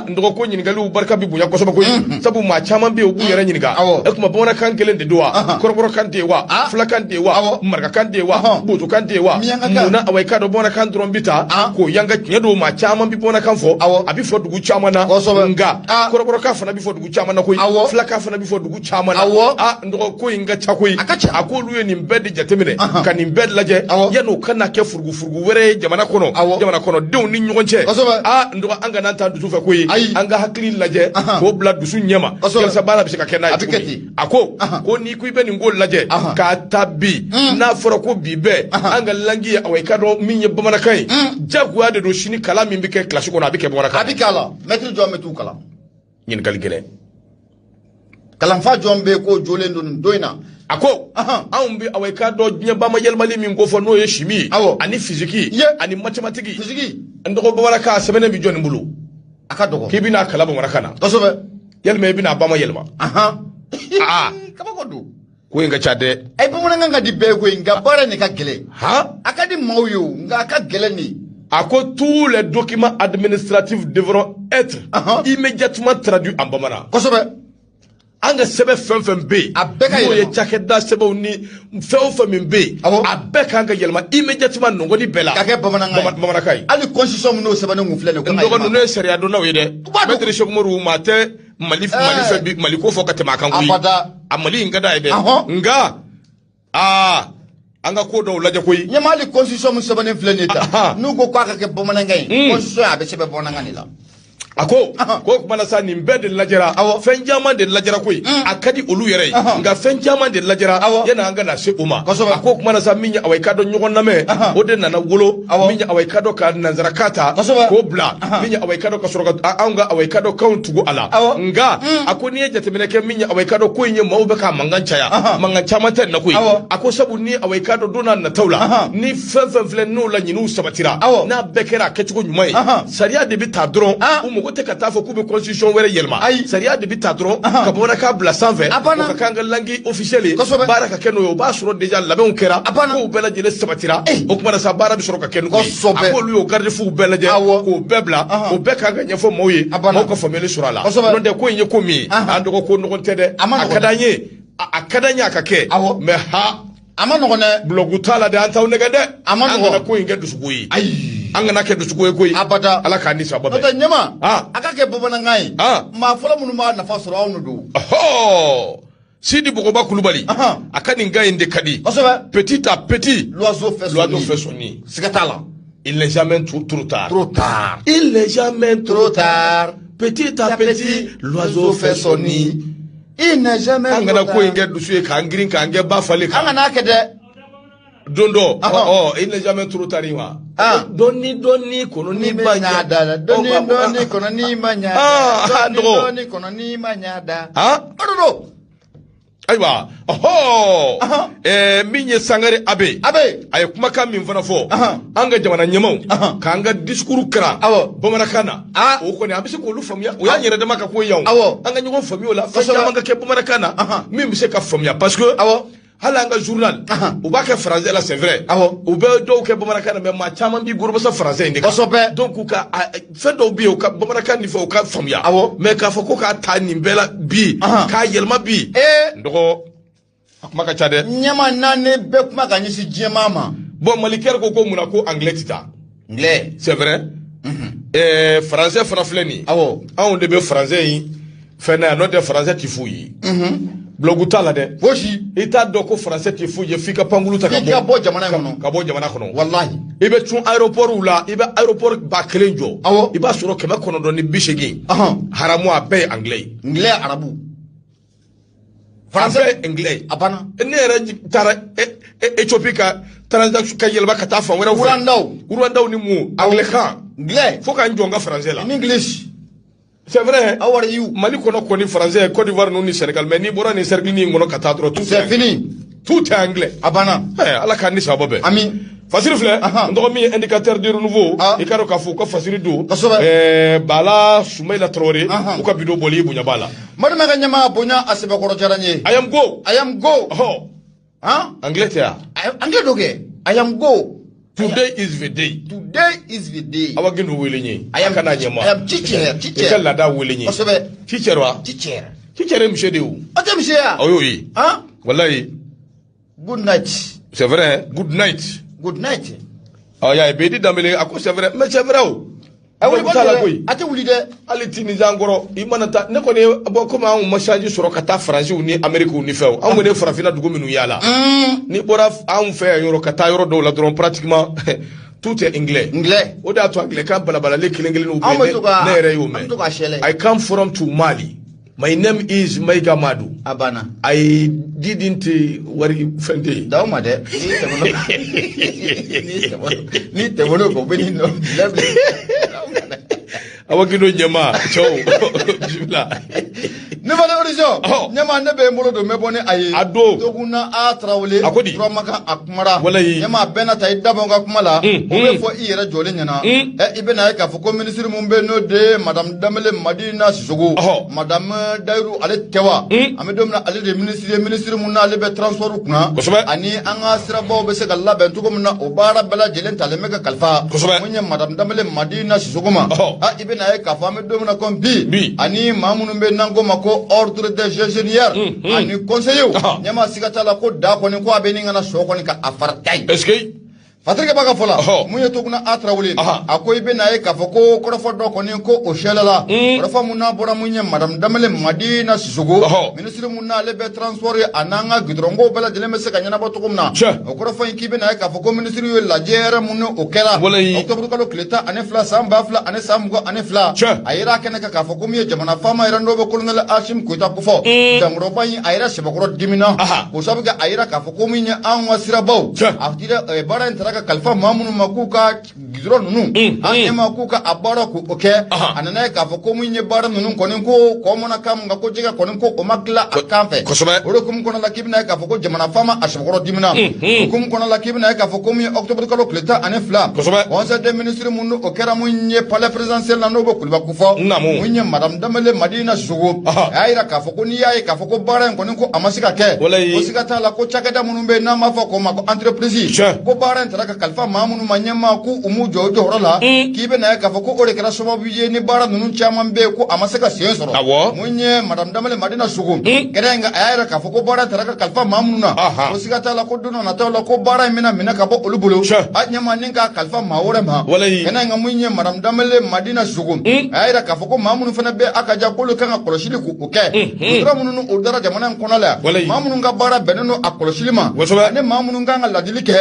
ndoko ko nyini galu barka bi bunya kosobe ko sabu ma chama bi obu yere nyini ga e kuma bomara kan gelen de doa korokoro kan de wa fula kan de wa marga kan de wa boto kan de wa muna awai kado bomara kan drombita ko yanga nyedo ma chama bi bona kan fo abi fo dugu chama na nga korokoro ka fana bi fo dugu chama na koy fla ka fana bi fo dugu chama na ndoko ko inga cha koy ako luye ni mbed jatemine kan ni mbed laje yano kana ke furgu were jamana kono dew ni nyogonche ndoko anga nanta dusu fa koy anga hakli laje ko bla dusu nyema kelsa bala bi ka kenna ako ko ni kuy be ni ngol laje ka tabi na foro ko bibe anga langi awai kado minye bamana kai jagwa de do shini kala min bike classe ko na bike bora ka abikala maître jo metu kala nyin kal gele kala fa jombe ko jolendo doina ako an bi awai ka do nya ba ma yelmali min go fo no ye chimie ani physique ani mathématique ndoko bora ka semene bi joni mbulu aka dogo kibina kala bo marakana dosobe yelme bina ba ma yelma kaba ko do ko inga chade ay bo mona nga di be ko inga bara ne ka gele akadi mawyo nga ka gele ni ako tous les documents administratifs devront être immédiatement traduits en bamana kosobe anga sebe fem be mo ye chakeda sebe ni fem be abeka anga yelma immédiatement no ngoni bela kake bamana kai ali constitution no sebe no ngufle ne ko ndogo no seria do na wede maître Cheikh Umaru mate mali ko fo katema kan wi amali ngada ide nga anga ko do laje koy nyamali constitution mu sabane fleneta nugo kwa ka ke bomana ngai constitution abe sebe bonanga ni la ako ko kuma sa ni mbede lajera fen jama de lajera koy akadi olu yere nga fen jama de lajera yana anga na se uma ako kuma sa minya awai kado nyogon na me ode na wolo minya awai kado ka na zarakata ko bla minya awai kado ka soroga anga awai kado count go ala nga ako ni jete meneke minya awai kado ko nye mawbe ka mangancha ya mangancha mata na koy ako sabu ni awai kado dona na taula ni fen flen no la nyinu sabatira na bekera ketugo nyumai saria de bita dron gote katafo kube constitution were yelma sariya de bita dron ka bona ka bla 120 ka kanga langi officiel baraka keno yo ba suro deja labon kera ko bela jele sabatira o kuma sa bara bi suro ka keno ko lu yo garde fu bela je ko bebla o be kanga nyefo moyi mo ko famele sura la non de ko nye ko mi ando ko no tede akadanya akake me ha amano ne blogutala de antaw negade amano ko inge dusugoyi anga ke dusugoyi koy abada ala ka ni sababa to nyama akake bobana ngai ma fola munu ma na fasoro awnu do Sidi Bokoba Koulibaly akani ngai nde kadi petit à petit l'oiseau fait son nid il n'est jamais trop tard il n'est jamais trop tard petit à petit l'oiseau fait son nid il n'est jamais angana ko inge dusuye ka ngirin ka nge ba fale ka angana kede dondo il n'est jamais trop tard wa doni kono ni banyada doni kono ni banyada doni kono ni banyada ododo aywa minye sangare abe ay kuma kam min fana fo anga jamana nyamaw ka anga discours kra bomana kana o ko ne abise ko lu famia o ya nyere de maka ko yaw anga nyugo famio la fa jamanga ke bomana kana min bi se ka famia parce que hala anga journal o ba ka français là c'est vrai o be do ke bomana kana mais ma chama bi gurba sa français indi donc ka fe do bi o ka bomana kana ni fo ka famia mais ka fo ko ka tani bela bi ka yelma bi ndoko maka chade nyama nane be kuma ka nyisi jemama bon maliker ko muna ko anglais tita anglais c'est vrai français franafleni on de be français yi fena no de français ti fuyi blogu tala de fosi ita doko français ti fu je fika pangulu ta kabo jamana kono kabo jamana kono wallahi ibe tun aéroport ula ibe aéroport ba kelenjo iba suro kema kono do ni bishegi haramu abe anglais arabu français anglais abana ne era tara Éthiopie ka transaction ka yelba ka ta fa wera urandaw ni mu anglais anglais faut ka njonga français la in english. C'est vrai. How are you? Mali kono koni français, Côte d'Ivoire non ni Sénégal, mais ni bora ni cercle ni ngono katadro tout c'est fini. Tout est anglais. Abana. Ala kan ni sababe. Ami. Facile flé. Ndo mi indicateur de renouveau. E karo ka fu ko facile do. Bala Soumaïla Traoré ou ka bido boli bunya bala. Madame Ganyama bunya asebe koro jaranye. I am go. Oh. Angleterre. Anglais doge. I am go. Today is the day. Awa gino welenye. I am teacher. Ikala da welenye. Teacher wa? Teacher mshe de ou. Ate mshe ya? Oui. Wallahi. Good night. C'est vrai, good night. Ah ya bedi damele ako c'est vrai, mais c'est vrai ou. Ate wuli de. Ali Tunisia ngoro imanata ne ko ne abo ko ma mo change soro kata France ou ni Amerique ou ni few. An mo ne farafina dugo minu yala. Ni bora an fe yoro kata yoro do la dron pratiquement tout est anglais. Oda to anglais kan balabala le kilengeli no be ne re yo me. I come from to Mali. My name is Maiga Madu. Abana. I didn't worry Fendi. Dauma de. Ni te wono ko beni no. Awagino nyama chow jula. Ne va l'horizon. Nyama ne be molo do mebone aye. Ado. Toguna a Traoré. Tromaka akmara. Walayi. Nyama bena tay dabonga kumala. O fo iyere jole nyana. Ibena ka fo ko ministre mumbe no de madame Damele Madina Sissoko. Madame Dairu ale tewa. Ame domna ale de ministre munna ale be transport kuna. Ani anga sirabo be se galla ben tugo munna o bara bela jelen tale mega kalfa. Munya madame Damele Madina Sissoko ma. Ibena ka fo ame domna kon bi. Ani mamunu be nango mako ordre des ingénieurs. Ani conseiller. Nyama sikatala ko da ko ni ko abeni ngana so ko ni ka afartai. Est-ce que Fatrike baga fola munye tuguna Traoré akoy be naye ka foko korofo do ko ni ko o shelela korofo munna bora munye madame Damele Madina Sissoko ministre munna lebe transport ananga gidrongo bela jele mese kanyana botukumna o korofo inkibe naye ka foko ministre yo la jere munno o kera octobre kalo kleta ane fla samba fla ane samgo ane fla ayira kene ka foko miye jamana fama irando be colonel Hashim Koita kufo jamro bayi ayira shebakoro dimina ko sabuga ayira ka foko minye anwa sirabaw afdira bara intara kalfa mamunu makuka gidro nunu ane makuka abara ku oke anana ka fo ko munye bara nunu konin ko mona kam nga ko jiga konin ko o makla akamfe oro kum kono lakibna ka fo ko jamana fama ashboro dimina kum kono lakibna ka fo ko munye octobre kalo kleta ane fla conseil des ministres munu okera munye palais présidentiel na nobo kulba kufo munye madame Damele Madina Sissoko ayira ka fo ko ni yayi ka fo ko bara konin ko amasika ke o sigata la ko chakada munu be na ma fo ko ma ko entreprise ko bara intara kalfa mamunu manyama ku umu jojo horola kibe na ka foko ore kera soba biye ni bara nunu chaman be ku amaseka sensoro munye madame Damele Madina Sissoko kerenga ayira ka foko bara taraka kalfa mamunu na o sigata la ko dono na tawla ko bara mina ka bo olubulo anyama ninka kalfa mawore ma kenanga munye madame Damele Madina Sissoko ayira ka foko mamunu fana be akaja kolo kanga koloshili ku oke udra mununu udara jamana konala mamunu nga bara beneno akoloshili ma ane mamunu nga ladilike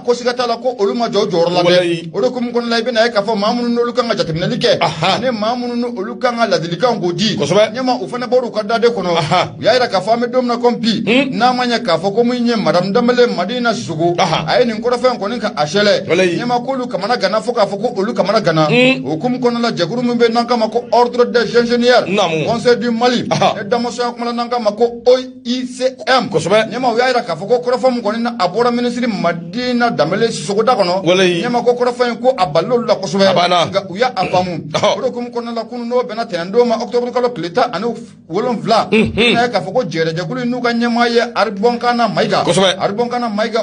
ko sigata ko oluma jojo la be olokum kon lay be na ka fo mamunu no lukanga jatimna like ne mamunu no olukanga la dilika ngodi nyama ufana boru ka dade kono yaira ka fa me domna kompi na manya ka fo ko munye madame Damele Madina Sissoko ay ni ngora fa kon ka ashele nyama ko lu kamana gana fo ka fo ko olu kamana gana okum kon la jaguru mbe nanka mako ordre des ingénieurs conseil du Mali e damoso akmala nanka mako OICM nyama yaira ka fo ko kora fo kon na abora ministre Madina Damele Sissoko da kono nyama ko kora fa ko aballo la ko sobe ga uya afamu ro kum kono la kunu no bena tendo ma octobre kalo kleta anu wolon vla na ka foko jere jagulu nu ga nyama ye arbonkana maiga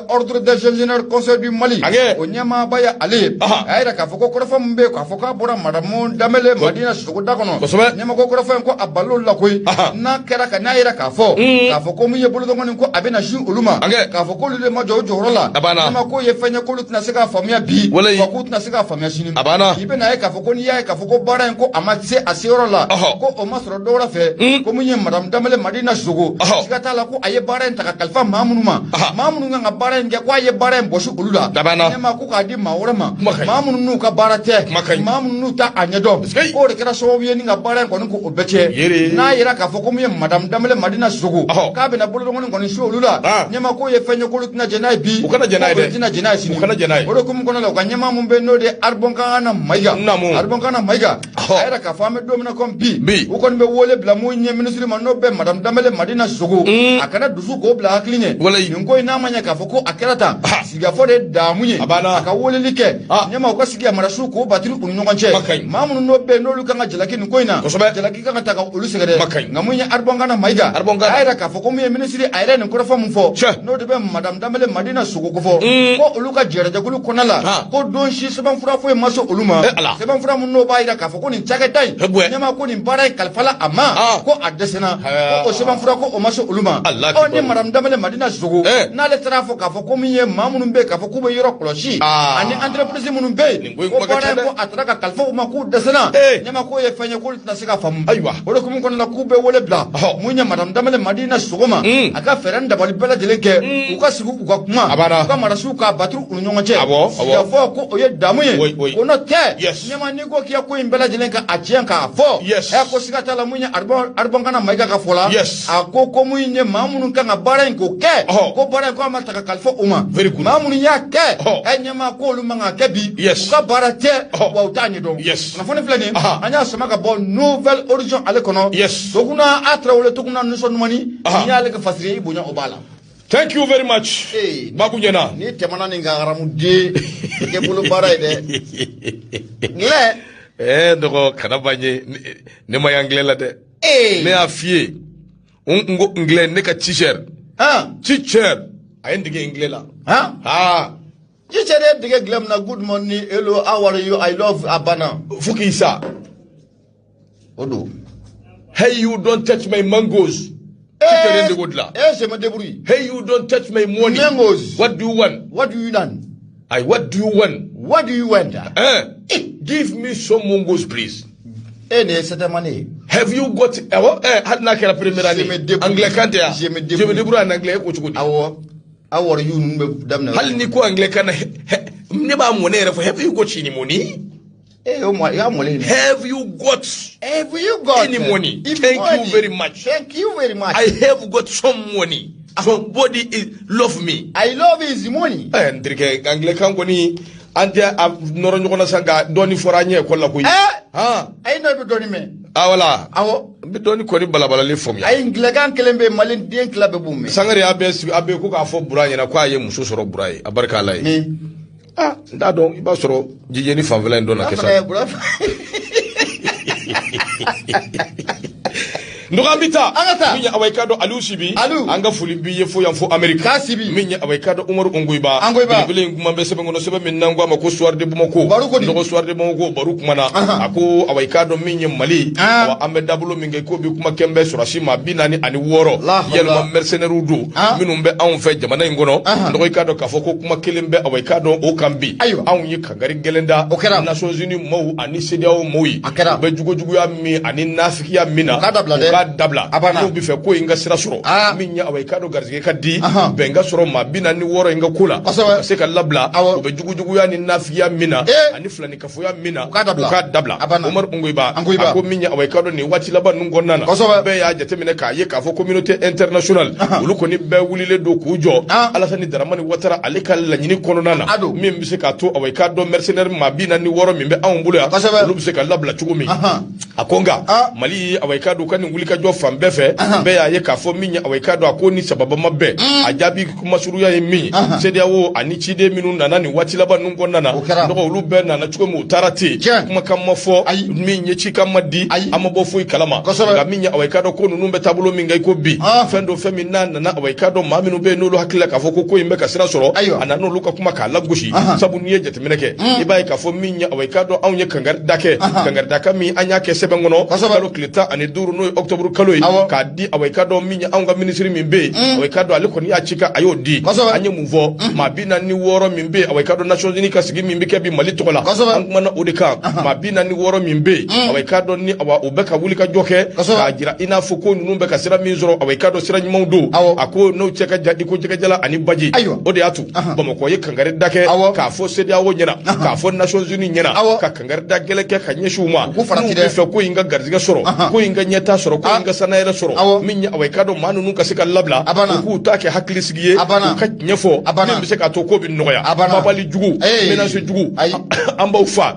ordre des ingénieurs conseil du Mali o nyama baya ale ayra ka foko kora fa mbe ka foko bora madame Damele Madina Sissoko da kono nyama ko kora fa ko aballo la koy na kera ka na ayra ka foko mu ye bolo ngoni ko abena shi uluma ka foko le ma jojo rola nyama ko ye fanya ko lutna seka famia bi wakutu tna se ka famia sini abana ibe na ye ka fo ko ni ya ka fo ko bara en ko amatse asiro la ko o masro do ra fe ko munye madam damele madina sugo sigata la ko aye bara en ta kalfa mamunu nga bara en ko aye bara en bosu ulula ne ma ko ka di mawra ma mamunu nu ka bara te mamunu nu ta anyedo ko de kera so wiye ni nga bara en ko ko obeche na yira ka fo ko munye madam damele madina sugo ka be na bolo ngoni ko ni so ulula ne ma ko ye fenyo ko lutna jenai bi ukana jenai de tina jenai sini ukana jenai o ko mun kono la kanyama mun be no de arbonkana maiga arbonkana maiga ayra ka fame do mina kom bi u kon be wole bla mo nye ministre man no be madam damele madina sugo akana dusu ko bla akline ni ko ina manya ka foko akerata siga fo de damunye aka wole like nyama ko siga marasu ko batiri unyo ngonche mamun no be no luka ngajelaki ni ko ina jelaki ka taka ulu segede ngamunya arbonkana maiga ayra ka foko mo ministre ayra ni ko fa mun fo no de be madam damele madina sugo ko fo ko uluka jereje kulu konala ko don shi seban fura fo maso uluma seban fura mun no bayira ka fo ko ni chake tai nyama ko ni bara kalfala amma ko adesena ko o seban fura ko o maso uluma o ni madam damele madina sugo na le trafo ka fo ko miye mamunu be ka fo ko be yoro kloshi ani entreprise munun be ko bara ko atraka kalfo o ma ko desena nyama ko ye fanya ko na sika fam aywa o ko mun ko na ku be wole bla munya madam damele madina sugo ma aka feranda bali bela jelenke u ka sigu u ka kuma ka marasu ka batru unyonje ya fo ko o ye damuye ko no te nyama ni ko kiya ko imbela jelenka achian ka fo ko sigata la munya arbon kana maiga ka fola ako ko munye mamunu kanga bara ko ke ko bara ko amata ka kalfo uma mamunu ya ke nyama ko lumanga kebi ka bara te wa utani do na fone flani anya soma ka bon nouvelle origin ale kono to kuna atra wala to kuna nuso numani nyale ka fasiri ibunya obala. Thank you very much. Makunyena. Ni temana ni ngaramu de ke bulu bara de. Ngle ndoko kanabanye ne mayangle la de. Ne afie. Ngo ngle ne ka teacher. Teacher. Ayendige ngle la. Teacher de glem na good morning. Hello, how are you? I love Abana. Fukisa. Odo. Hey, you don't touch my mangoes. Hey, you don't touch my money. Mangoes. What do you want? What do you want? What do you want? What do you want? Give me some mangoes, please. Have you got? How are you? Have you got any money? Have you got any money? Thank you very much. Thank you very much. I have got some money. Somebody love me. I love his money. Ndrike Anglican koni ante noro nyoko na sanga doni foranye kola ko yi. Ay no doni me. Awala. Awo. Bi doni koni balabala le fom ya. Ay Anglican kelembe malin den club bumme. Sangare abe ko ka fo buranye na kwa ye muso soro buraye. Abarka Allah. Nda don iba soro jijeni fanvela ndo na kesa. Ndugambita minya awaikado alusibi anga fulimbi yefo yamfo Amerika minya awaikado Umaru Ongoiba bile ngumambe sebe ngono sebe minangwa makuswar de bumoko ndo swar de bumoko baruk mana ako awaikado minya Mali wa amedablo minge ko bi kuma kembe surashima binani ani woro yelma mercenaire do minumbe anfe jamana ngono ndo awaikado kafoko kuma kelembe awaikado o kambi an yi kangari gelenda Nations Unies mo ani CEDEAO moyi be jugo ya mi ani nafiki ya mina dabla no bi fe ko inga sira soro minya awaikado garzige kaddi benga soro ma binani woro inga kula se ka labla o be jugu ya ni nafiya mina ani fulani kafu ya mina ka dabla Umar Ongoiba ko minya awaikado ni wati laba nungonna be ya jate mine ka ye ka fo communauté internationale ulu ko ni be wulile do kujo alasani daramani watara alika la nyini kono nana mi bi se ka to awaikado mercenaire ma binani woro mi be anbulu ya ulu bi se ka labla chugumi akonga Mali awaikado kan wulika jo fambe fe be ya ye ka fo minya awaikado akoni sababa mabbe ajabi kuma suru ya mi CEDEAO ani chide minu nana ni wati laba nungonna na ndo ulu be na chugomu tarati kuma kamma fo minye chika madi amabo fo ikalama ga minya awaikado ko numbe tabulo minga ko bi fendo femi nana na awaikado ma minu be nulu hakila ka fo ko imbe ka sira soro anano luka kuma ka lagushi sabu niye jete mineke ibai ka fo minya awaikado awnye kangar dake mi anya ke sɛbɛn kɔnɔ kalo tile 15 n'o ye octobre kalo ye k'a di away ka dɔn min ye anw ka ministre min bɛ yen away ka dɔn ale kɔni y'a ci ka a y'o di an ye mun fɔ maa 46 min bɛ yen away ka dɔn Nations Unies ka sigi min bɛ kɛ bi Mali tɔgɔ la an kumana o de kan maa 46 min bɛ yen away ka dɔn ni o bɛ ka wuli ka jɔ kɛ k'a jira i n'a fɔ ko ninnu bɛ ka sira min sɔrɔ away ka dɔn sira ɲumanw don a ko n'o cɛ ka jan i ko jɛgɛjala ani baji o de y'a to Bamakɔ ye kangari da kɛ k'a fɔ CEDEAO ɲɛna k'a fɔ Nations Unies ɲɛna ka kangari da gɛlɛn kɛ ka ɲɛsin u ma n'u bɛ fɛ ko in ka garizigɛ sɔrɔ ko in ka ɲɛta sɔrɔ ko in ka sanayɛrɛ sɔrɔ min ye away ka dɔn maa ninnu ka se ka labila u k'u ta kɛ hakilisigi ye u ka ɲɛfɔ min bɛ se k'a to ko bɛ nɔgɔya babali jugu menace jugu an b'aw fa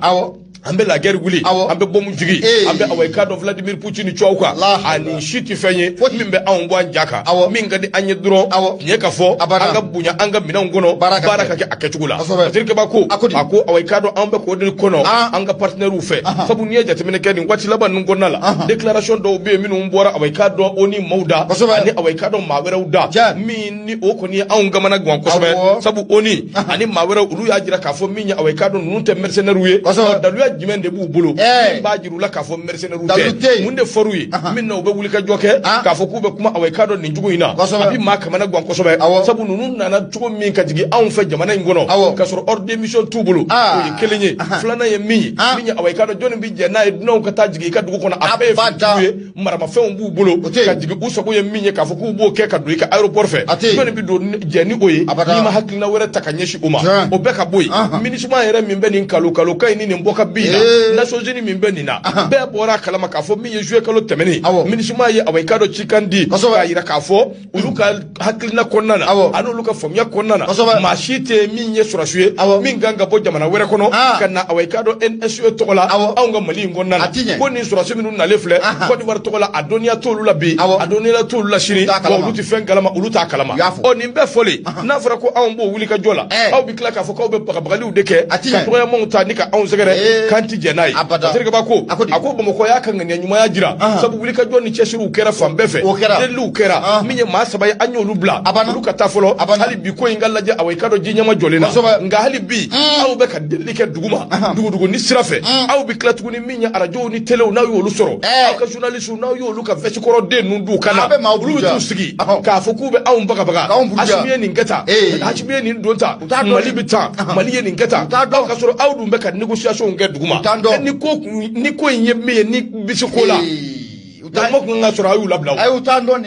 an bɛ la guerre wuli an bɛ bombe jigi an bɛ away ka dɔn Vladimir Poutine cɔw kan ani si tɛ fɛn ye min bɛ anw bɔ an ja kan min ka di an ye dɔrɔn tiɲɛ ka fɔ an ka bonya an ka minɛnw kɔnɔ baara ka kɛ a kɛcogo la Kadirikeba ko a ko away ka dɔn an bɛ k'o de kɔnɔ an ka partenaires fɛ sabu n'i ye jateminɛ kɛ nin waati laban ninnu kɔnɔna la déclaration dɔw bɛ yen minnu bɔra away ka dɔn o ni maaw da ani away ka dɔn maa wɛrɛw da min ni o kɔni ye anw kamana gan kosɛbɛ sabu o ni ani maa wɛrɛw olu y'a jira k'a fɔ min ye away ka dɔn ninnu tɛ mercenaires ye daluya jumɛn de b'u bolo min b'a jira u la k'a fɔ mercenaires tɛ mun de fɔr'u ye min na u bɛ wuli ka jɔ kɛ k'a fɔ k'u bɛ kuma away ka dɔn nin cogo in na a bɛ maa kamana gan kosɛbɛ sabu ninnu nana cogo min ka jigin anw fɛ jamana in kɔnɔ k'a sɔrɔ ordre de mission t'u bolo o ye kelen ye filanan ye min ye away ka dɔn jɔnni bɛ jɛ n'a ye dunanw ka taa jigin i ka dugu kɔnɔ a bɛɛ ye fitigiw ye maramafɛnw b'u bolo ka jigin u sago ye min ye k'a fɔ k'u b'o kɛ ka don i ka aéroport fɛ jɔnni bɛ don jɛ ni o ye n'i ma hakilina wɛrɛ ta ka ɲɛsin o ma o bɛɛ ka bɔ yen MINUSMA yɛrɛ min bɛ nin kalo ka ye ni nin bɔ ka bin na Nations Unies min bɛ nin na bɛɛ bɔra a kalama k'a fɔ min ye juillet kalo tɛmɛnen MINUSMA ye away ka dɔn cikan di k'a jira k'a fɔ olu ka hakilina kɔnɔna na ani olu ka faamuya kɔnɔna na maa si tɛ min ye sɔrɔsiw ye min kan ka bɔ jamana wɛrɛ kɔnɔ ka na away ka dɔn NSE tɔgɔ la anw ka Mali in kɔnɔna na ko nin sɔrɔsi minnu nalen filɛ Côte d'Ivoire tɔgɔ la a dɔnniya t'olu la bi a dɔnniya t'olu la sini wa olu tɛ fɛn kalama olu t'a kalama nin bɛɛ fɔlen n'a fɔra ko anw b'o wuli ka jɔ la aw bɛ tila k'a fɔ k'aw bɛ bagabagaliw de kɛ ka dɔgɔyamaw ta ni ka anw sɛgɛrɛ k'an ti jɛ n'a ye Kadirikeba ko a ko Bamakɔ y'a ka ŋaniya ɲumanya jira sabu wuli ka jɔ ni cɛsiriw kɛra fan bɛɛ fɛ deliliw kɛra min ye maa 3 ye an y'olu bila olu ka taa fɔlɔ hali bi ko in ka lajɛ away ka dɔn ji ɲɛma jɔlen na nka hali bi aw bɛ ka delili kɛ duguma dugudugu ni sira fɛ aw bɛ tila tuguni min ye arajow ni telew n'aw y'olu sɔrɔ aw ka journalistes n'aw y'olu ka veste kɔrɔ ninnu d'u kan na olu bɛ t'u sigi k'a fɔ k'u bɛ anw bagabaga Hasimi ye nin kɛ tan Hasimi ye nin don tan Mali bɛ tan Mali ye nin kɛ tan aw ka sɔrɔ aw dun bɛ ka négociation kɛ duguma ni ko in ye min ye ni bisi ko la dama kun ka sɔrɔ a y'u labila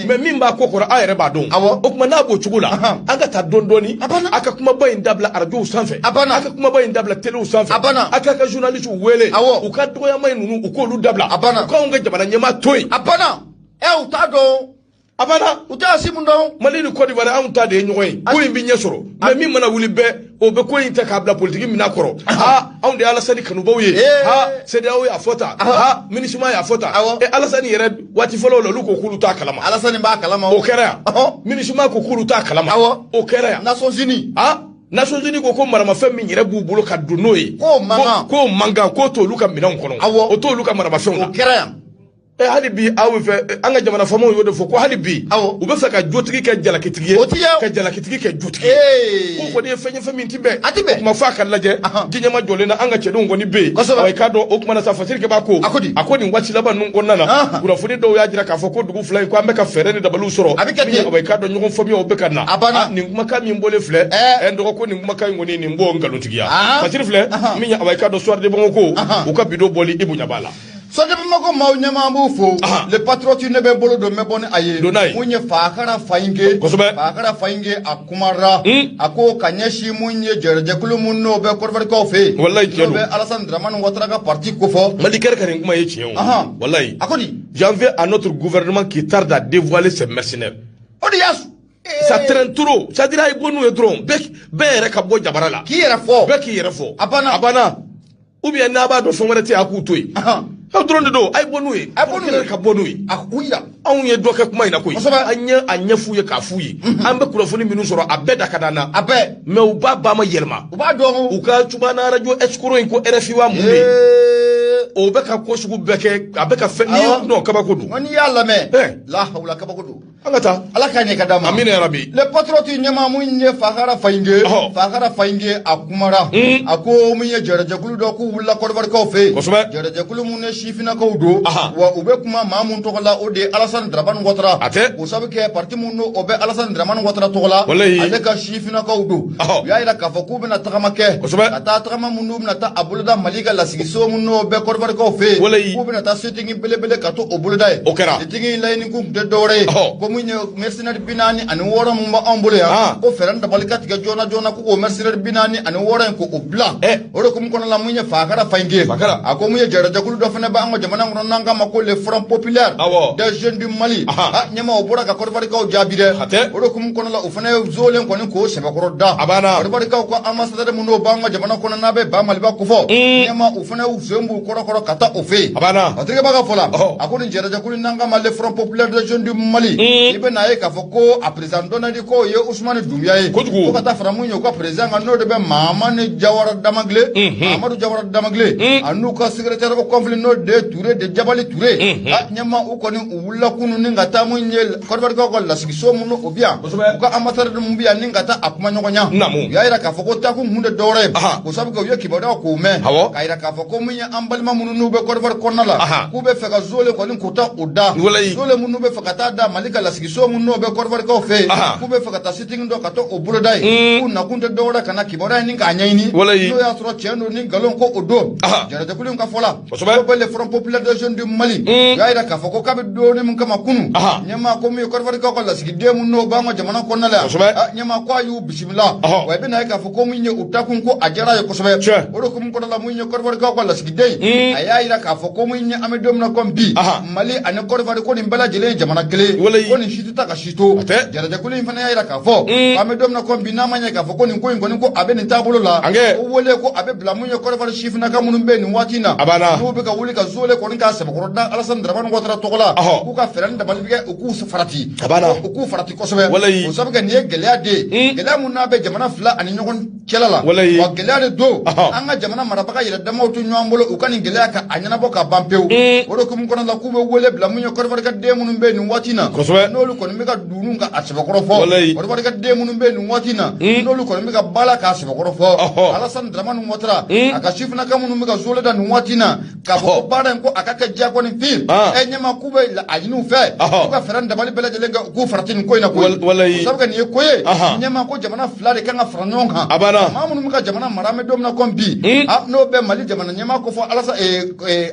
mais min b'a ko kɔrɔ a yɛrɛ b'a dɔn o tuma n'a b'o cogo la an ka taa dɔɔni a ka kumaba in dabila arajow sanfɛ a ka kumaba in dabila telew sanfɛ a ka ka journalistes wele u ka dɔgɔyama in ninnu u k'olu dabila u k'anw ka jamana ɲɛmaa to yen u t'a dɔn a banna u t'a si mun dɔn Mali ni Côte d'Ivoire anw ta de ye ɲɔgɔn ye ko in bɛ ɲɛ sɔrɔ mais min mana wuli bɛɛ o bɛ ko in ta k'a bila politique minɛ kɔrɔ anw de ye Alassane kanubaw ye CEDEAO y'a fɔ tan MINUSMA y'a fɔ tan Alassane yɛrɛ waati fɔlɔ la olu ko k'olu t'a kalama Alassane b'a kalama o kɛra yan MINUSMA ko k'olu t'a kalama o kɛra yan Nations Unies Nations Unies ko maramafɛn min yɛrɛ b'u bolo ka don n'o ye k'o mankan k'o t'olu ka minɛnw kɔnɔ o t'olu ka maramafɛnw na o kɛra yan hali bi aw fɛ an ka jamana faamaw y'o de fɔ ko hali bi u bɛ fɛ ka jotigi kɛ jalakitigi ye ka jalakitigi kɛ jotigi ye ko kɔni ye fɛn ye fɛn min ti bɛn o kuma f'a ka lajɛ diɲɛma jɔlen na an ka cɛdenw kɔni bɛ yen away ka dɔn o kuma na sa Kadirikeba ko a ko nin waati laban ninnu kɔnɔna na kunnafoni dɔw y'a jira k'a fɔ ko dugu fila in ko an bɛ ka fɛɛrɛ ni dabaliw sɔrɔ min ye away ka dɔn ɲɔgɔn faamuyaw bɛ ka na nin kumakan min bɔlen filɛ n dɔgɔ ko nin kumakan in kɔni nin b'o nkalontigiya Kadir filɛ min ye away ka dɔn soir de Bamako u ka bidon bɔli Ibu ɲɛ b'a la Bamako maaw ɲɛmaa b'u fo le patriote ne bɛ bolo don mɛ bɔ ni a ye mun ye Fakara Fayinge a kumara a ko ka ɲɛsin mun ye jɛrɛjɛkulu mun n'o bɛ Côte d'Ivoirekaw fɛ yen n'o bɛ Alassane Dramane Ouattara ka parti kofɔ Mali kɛra ka nin kuma ye tiɲɛ o wallahi a ko di j'en veux à notre gouvernement qui tarde à dévoiler ses mercenaires o de y'a ça traîne trop c'est-à-dire a ye bɔ n'u ye dɔrɔn bɛɛ yɛrɛ ka bɔ jabara la k'i yɛrɛ fɔ bɛɛ k'i yɛrɛ fɔ a banna ou bien n'a b'a dɔn fɛn wɛrɛ tɛ a k'u to yen aw dɔrɔn de don a ye bɔ n'u ye ka bɔ n'u ye anw ye dɔ kɛ kuma in na koyi an ye a ɲɛf'u ye k'a f'u ye an bɛ kunnafoni minnu sɔrɔ a bɛɛ da ka d'an na mais u b'a ba ma yɛlɛma u b'a dɔn u ka Cubana radio escroc in ko RFI wa mun de o bɛ ka ko sugu bɛɛ kɛ a bɛ ka fɛn n'i kabako don n'i y'a lamɛn la hawla kabako don angata ala ka ɲɛ ka d'a ma amina ya rabbi le patriote ɲɛma mun ye Fakara Fayinge a kumara a ko mun ye jɛrɛjɛkulu dɔ k'u wulila kɔrɔbarikaw fɛ yen jɛrɛjɛkulu mun ne sifinnakaw don wa u bɛ kuma maa mun tɔgɔ la o de ye Alassane Dramane Ouattara o sabu kɛ parti mun don o bɛ Alassane Dramane Ouattara tɔgɔ la ale ka sifinnakaw don u y'a jira k'a fɔ k'u bɛna tagama kɛ ka taa tagama mun n'u bɛna taa a boloda Mali ka lasigiso mun n'o bɛ kɔrɔbarikaw fɛ yen k'u bɛna taa setigi belebele ka to o boloda ye setigi laɲini kun tɛ dɔwɛrɛ ye ko mun ye mercenaire 46 mun b'anw bolo yan ko fɛɛrɛ dabali ka tigɛ joona joona ko o mercenaire 46 in ko o bila o de kun kɔnɔ la mun ye Fakara Fayinge a ko mun ye jɛrɛjɛkulu dɔ fana b'an ka jamana kɔnɔ n'an k'a ma ko le Front Populaire des Jeunes du Mali ɲɛma o bɔra ka kɔrɔbarikaw jaabi dɛ o de kun kɔnɔ la o fana ye zolen kɔni k'o sɛbɛkɔrɔ da kɔrɔbarikaw ko ambassadeur mun n'o b'an ka jamana kɔnɔ n'a bɛ ba Maliba kofɔ ɲɛma o fana sen b'u kɔrɔkɔrɔ ka taa o fɛ yen a terikɛ b'a ka fɔ la a ko nin jɛrɛjɛkulu n'an k'a ma le Front Populaire des Jeunes du Mali i bɛ n'a ye k'a fɔ ko a président Donadi ko ye Ousmane Doumbouya ye ko ka taa fara mun ye u ka président kan n'o de bɛ Mahamane Jawara Damagile Mahamadou Jawara Damagile a n'u ka secrétaire au conflit n'o de Touré de Jabali Touré a ɲɛma u kɔni u wulila kunu ni ka taa mun ye kɔrɔbarikaw ka lasigiso mun u bi yan u ka ambassadeur mun bi yan ni ka taa a kuma ɲɔgɔnya u y'a jira k'a fɔ ko takun kun tɛ dɔwɛrɛ ye o sabu kɛ u ye kibaruyaw k'o mɛn k'a jira k'a fɔ ko mun ye an balima minnu n'u bɛ kɔrɔbari kɔnɔna la k'u bɛ fɛ ka zole kɔni k'u ta o da zole minnu bɛ fɛ ka taa da Mali ka lasigiso mun n'o bɛ kɔrɔbarikaw fɛ yen k'u bɛ fɛ ka taa sitting dɔ ka to o boloda ye k'u nakun tɛ dɔwɛrɛ ka na kibaruya ɲini k'a ɲɛɲini n'o y'a sɔrɔ tiɲɛ don ni nkalon ko o don jɛrɛjɛkulu in ka fɔ la ko bɛ le Front Populaire des Jeunes du Mali u y'a jira k'a fɔ ko k'a bɛ donni min kama kunu ɲɛma ko mun ye kɔrɔbarikaw ka lasigiden mun n'o b'an ka jamana kɔnɔna la ɲɛma ko a y'u bisimila wa i bɛ na ye k'a fɔ ko mun ye u takun ko a diyara ye kosɛbɛ o de kun kɔnɔ la mun ye kɔrɔbarikaw ka lasigiden a y'a jira k'a fɔ ko mun ye an bɛ don min na ko bi Mali ani Côte ko nin bɛɛ lajɛlen ye jamana kelen ko nin si tɛ taa ka si to jɛrɛjɛkulu in fana y'a jira k'a fɔ an bɛ don min na ko bi n'a ma ɲɛ k'a fɔ ko nin ko in kɔni ko a bɛ nin taabolo la ko wele ko a bɛ bila mun ye Côte sifinnaka minnu bɛ nin waati in na n'u bɛ ka wuli ka zole kɔni k'a sɛbɛkɔrɔ da Alassane Dramane Ouattara tɔgɔ la k'u ka fɛɛrɛ ni dabali kɛ u k'u farati kosɛbɛ o sabu kɛ nin ye gɛlɛya de ye gɛlɛya mun n'a bɛ jamana fila ani ɲɔgɔn cɛla la wa gɛlɛya de don an ka jamana marabaga yɛrɛ damaw to ɲɔgɔn bolo u ka nin gɛlɛya ka a ɲɛnabɔ ka ban pewu o de kun kɔnɔ la k'u bɛ wele bila mun ye kɔrɔbarikaden minnu bɛ nin waati in na n'olu kɔni bɛ ka dunun ka a sɛbɛkɔrɔ fɔ kɔrɔbarikaden minnu bɛ nin waati in na n'olu kɔni bɛ ka baara k'a sɛbɛkɔrɔ fɔ Alassane Dramane Ouattara a ka sifinnaka minnu bɛ ka zole da nin waati in na k'a fɔ ko baara in ko a ka kɛ diya kɔni fin ɲɛma k'u bɛ a ɲini u fɛ k'u ka fɛɛrɛ dabali bɛɛ lajɛlen kɛ k'u farati nin ko in na koyi sabu kɛ nin ye ko ye ɲɛma ko jamana fila de kan ka fara ɲɔgɔn kan maa minnu bɛ ka jamana mara an bɛ don min na ko bi n'o bɛ Mali jamana ɲɛma ko fɔ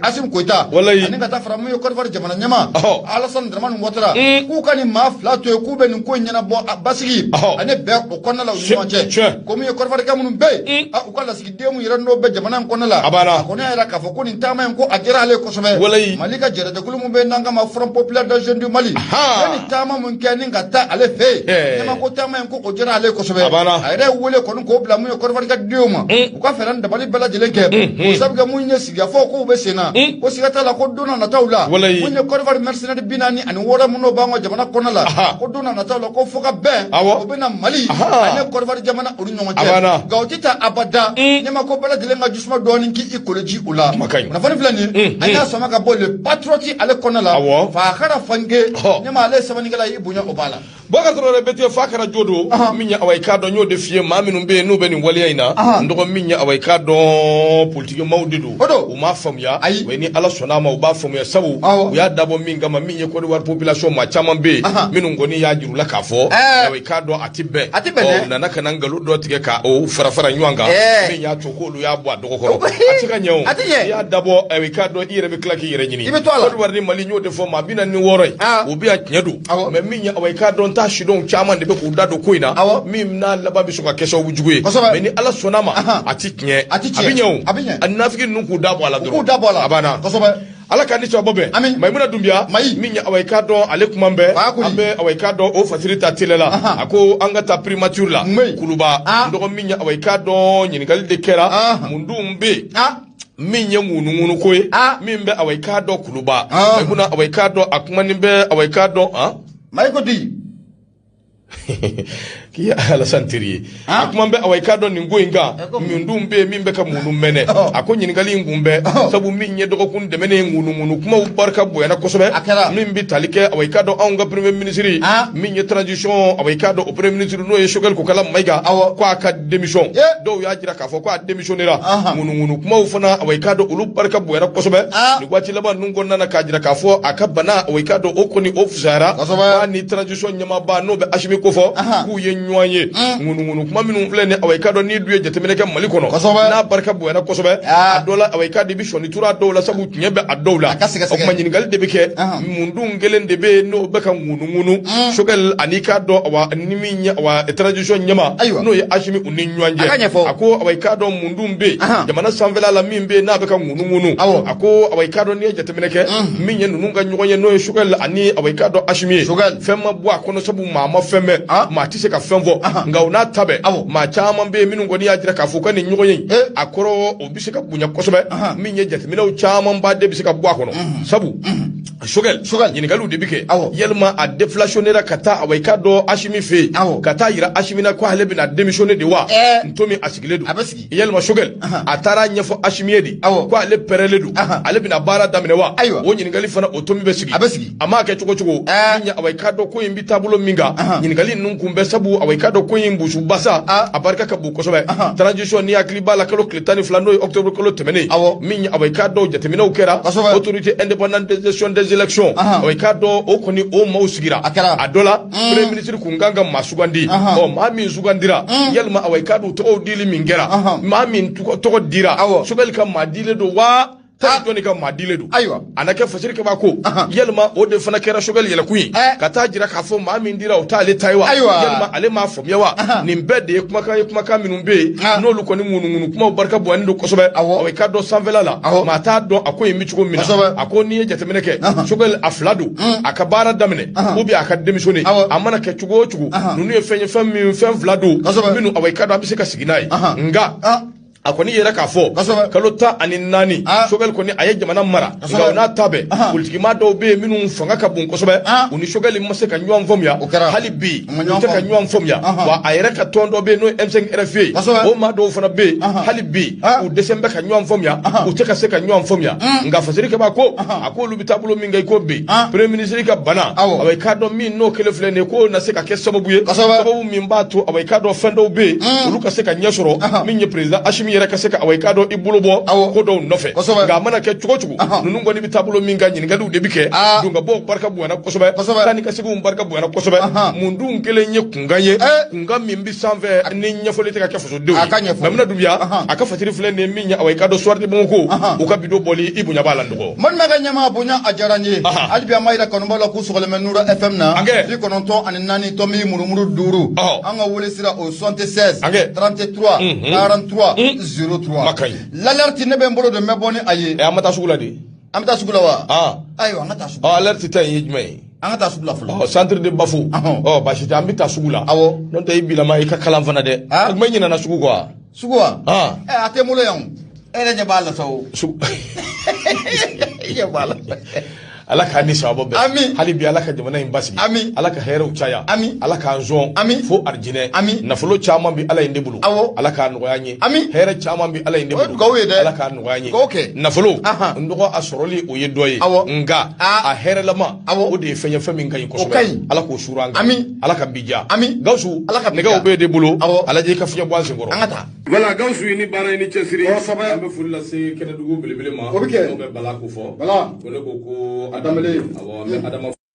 Assimi Goïta ani ka taa fara mun ye Côte d'Ivoire jamana ɲɛma Alassane Dramane Ouattara k'u ka nin maa fila to yen k'u bɛ nin ko in ɲɛnabɔ basigi ani bɛn o kɔnɔna la u ni ɲɔgɔn cɛ ko mun ye Côte d'Ivoire minnu bɛ yen u ka lasigiden mun yɛrɛ n'o bɛ jamana in kɔnɔna la a kɔni y'a jira k'a fɔ ko nin taama in ko a diyara ale kosɛbɛ Mali ka jɛrɛjɛkulu mun bɛ n'an k'a ma Front Populaire des Jeunes du Mali ni taama mun kɛ ni ka taa ale fɛ yen ɲɛma ko taama in ko o diyara ale kosɛbɛ a yɛrɛ wele kɔni k'o bila mun ye Côte d'Ivoire ka denw ma u ka fɛɛrɛ ni dabali bɛɛ lajɛlen kɛ o sabu kɛ mun ye sigikafɔ k'u bɛ sen na ko siga t'a la ko don na nataw la mun ye Côte d'Ivoire mercenaire 46 minnu b'an ka jamana kɔnɔna la ko don na nataw la ko fo ka bɛn o bɛ na Mali ani Côte d'Ivoire jamana olu ɲɔgɔn cɛ nka o tɛ taa abada ɲɛma ko bɛɛ lajɛlen ka jisuma dɔɔni k'i koloji o la kunnafoni filɛ nin ye an y'a sɔnna ka bɔ le patriote ale kɔnɔna la Fakara Fayinge ɲɛma ale ye sabanikɛla ye i bonya o b'a la ka sɔrɔ yɛrɛ bɛɛ Fakara jo don min ye awa i k'a dɔn n y'o de f'i ye maa minnu bɛ yen n'u bɛ nin waleya in na n dɔgɔ min ye awa i k'a dɔn politiki maaw de don u m'a faamuya wa ni Ala sɔnn'a ma u b'a faamuya sabu u y'a dabɔ min kama min ye Côte d'Ivoire population maa caman bɛ yen minnu kɔni y'a jiru la k'a fɔ awa i k'a dɔn a tɛ bɛn u nana ka na nkalon dɔ tigɛ ka o fara fara ɲɔgɔn kan min y'a to k'olu y'a bɔ a dɔgɔ kɔrɔ a tɛ ka ɲɛ o i y'a dabɔ awa i k'a dɔn i yɛrɛ bɛ tila k'i yɛrɛ ɲini Côte d'Ivoire ni Mali n y'o de fɔ maa 46 ye o bɛ yan tiɲɛ don mais min ye awa i k'a dɔn t'a sidɔn caman de bɛ k'u da don ko in na min n'a laban bɛ sɔn ka kɛ sababu jugu ye mais ni Ala sɔnn'a ma a tɛ tiɲɛ a bɛ ɲɛ o a nafiki ninnu k'u da bɔ a la dɔrɔn a banna Ala k'a ni sababa bɛn Maïmouna Doumbouya min ye awa i k'a dɔn ale kuma bɛɛ an bɛ awa i k'a dɔn o fasiri ta télé la a ko an ka taa primature la Kuluba n dɔgɔ min ye awa i k'a dɔn ɲininkali de kɛra mun dun bɛ yen min ye ŋunuŋunu ko ye min bɛ awa i k'a dɔn Kuluba Maïmouna awa i k'a dɔn a kumanin bɛ awa i k'a dɔn Maïko di ki Alassane Tiri akuma be awai ka don ningo inga mindum be min be ka munu mene ako nyingali ngumbe sabu min nye dogo kun de mene ngunu kuma barka boyana kosobe min bi talike awai ka don anga premier ministre min nye transition awai ka don premier ministre no ye shogal ko kala maiga ko aka démission do ya jira ka fo ko démissionnera ngunu kuma ufana awai ka don ulu barka boyana kosobe ni gwati laba nungo nana ka jira ka fo aka bana awai ka don okoni ofusara ni transition nyama ba no be ashimi ko fo ku ye nyoanye ngunu kuma minu flene awai ka don ni duye jetemene ke mali kono na barka boyana kosobe adola awai ka division ni tura dola sabu nyebe adola o kuma nyingal de beke mundu ngelen de be no be kan ngunu shogal anika do awa niminya awa transition nyama no ye ashimi uni nyoanje ako awai ka don mundu mbe jamana sanvela la mimbe na be kan ngunu ako awai ka don ni jetemene ke minye nunga nyoye no ye shogal ani awai ka don ashimi femma bo akono sabu mama femme ma tise ka femvo nga una tabe ma chama mbe minu ngoni ya jira ka fuka ni nyoye akoro obise ka bunya kosobe minye jetemene o chama mba de bise ka bo akono sabu shogal yini galu de bike yelma a deflationnaire kata awai ka do ashimi fe kata yira ashimi na ko halebe na démissionner de wa ntomi asigiledu yelma shogal atara nyefo ashimi edi ko ale pereledu ale bina bara damene wa wo yini gali fana otomi be sigi ama ke chugo nya awai ka do ko yimbi tabulo minga yini gali nun kumbe sabu awai ka do ko yimbu su basa abarka ka bu ko sobe transition ni akliba la kalo kletani flano octobre kolo temene minya awai ka do jetemene ukera autorité indépendante de gestion des élections awai ka do okoni o mausigira adola premier ministre kunganga masugandi o mami sugandira yelma awai ka do to dili mingera mami to dira sugal kam madile do wa tani ka madile do anake fasiri ka bako yelma o de fana kera shogal yela kuyi kata jira ka fo ma min dira o ta ale taiwa yelma ale ma fo mewa nimbede kuma ka minumbe no lu ko ni ngunu kuma barka bo ando kosobe o ka do sanvela la ma ta do akoy mi chugo mina akoni jetemene ke shogal afladu akabara damene obi aka démissionner amana ke chugo nunu e fenye fem vladu minu o ka do abise ka siginai nga akoni yera ka fo kalota aninani shogal koni aye jamana mara ngawna tabe politiki ma do be minu fanga ka bun kosobe uni shogal mase ka nyom fomya halibi te ka nyom fomya wa ayera ka tondo be no M5 RFA o ma do fana be halibi u desembe ka nyom fomya u te ka se ka nyom fomya nga fasiri ka ba ko akolu bitabulo minga ko be premier ministre ka bana awai ka do min no kele flene ko na se ka ke sababu min ba to awai ka do fendo be ulu ka se ka nyesoro min ye president ashimi yera kaseka awai kado ibulo bo ko do nofe ga mana ke chugo nunu ngoni bitabulo minga nyini ngadu de bike dunga bo barka buana kosobe tani kasigu barka buana kosobe mundu ngele nye kunganye ngam mimbi sanve ni nyefole ka kefoso de mamna dubia aka fatiri fule ne minya awai kado swarti bonko o ka bido boli ibunya balando man maga nyama bunya ajaranye albi amaira konomba la kusogole menura fm na di kononto anani tomi murumuru duru anga wole sira au 76 33 43 03 l'alerte ne ben bolo de meboni aye amata sugula di amata sugula wa ayo amata sugula alerte tan yijmay amata sugula fulo centre de bafu bashita ambita sugula non tay bila mai ka kalam fana de ak may nyina na sugu quoi sugwa ate mulo yang ene je bala saw ye bala ala ka ni sabo be hali bi ala ka jamana in basi ala ka hero chaya ala ka nzon fo arjine nafolo chama bi ala inde bulu ala ka ngoyanyi here chama bi ala inde bulu ala ka ngoyanyi nafolo ndogo asoroli o yedoye nga a here lama o de fenya fami ngai ko so ala ko suranga ala ka bija gausu ne ga obe de bulu ala je ka fiya bwanse ngoro wala gausu ni bara ni chesiri ambe fulla se kene dugo belebele ma o be bala ko fo bala ko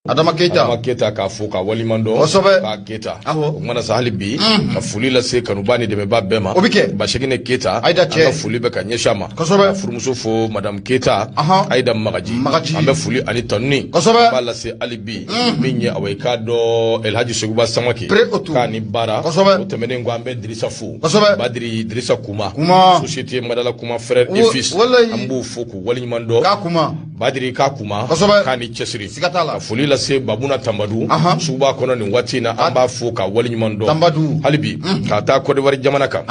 Adama Keita ka fuka walimando ka Keita ngana sahali bi ka fuli la se kanubani de meba bema ba shegine Keita ka fuli be ka nyeshama furumuso fo madame Keita aida magaji ambe fuli ani tonni ba la se alibi minye aweka do El Hadji Seguba Samaki ka ni bara o temene ngwambe Drissa Fou Badri Drissa Kuma société madala Kuma frère et fils ambu fuku walimando ka Kuma Badri ka Kuma ka ni chesiri ka fuli la se Babuna Tambadu suba kono ni watina amba fuka wali nyumondo Tambadu halibi ka ta Côte d'Ivoire jamana kan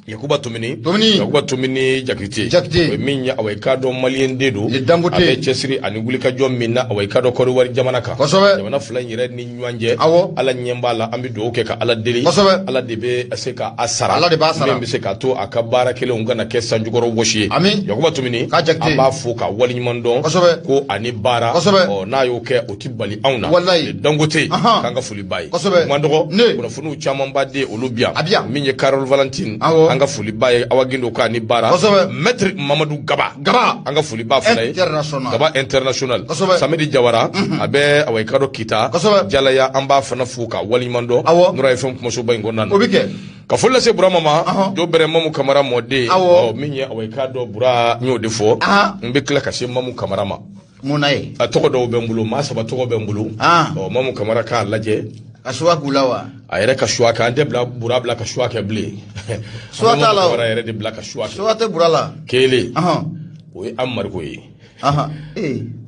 Yakuba Tumini Jakite min ya awekado malien dedo abe chesiri ani gulika jom minna awekado kori wari jamana ka jamana fulan yire ni nyanje ala nyemba la ambi do ke ka ala deli ala debe aseka asara min se ka to akabara kele ngana ke sanjugoro woshi Yakuba Tumini aba fuka wali nyimondo ko ani bara o na yo ke otibali auna dangote kanga fuli bai mandogo kuna funu chaman bade olubia min ye Carol Valentine anga fuli bai awagindo ka ni bara maître Mamadou Gaba anga fuli ba fulay Gaba international Samedi Jawara abe awekado kita jalaya amba fana fuka wali mando nura fm kuma so bai ngonan ka fulla se bura mama do bere mamu kamara mode min ye awekado bura nyo defo mbe kla ka se mamu kamara ma munaye atoko do bembulu ma saba toko bembulu mamu kamara ka laje Kashuwa kulawa. Ayere kashuwa ka ande bura bla kashuwa ke ble. Suwa tala. Ayere de bla kashuwa. Suwa te burala. Kele. Oui amar ko yi.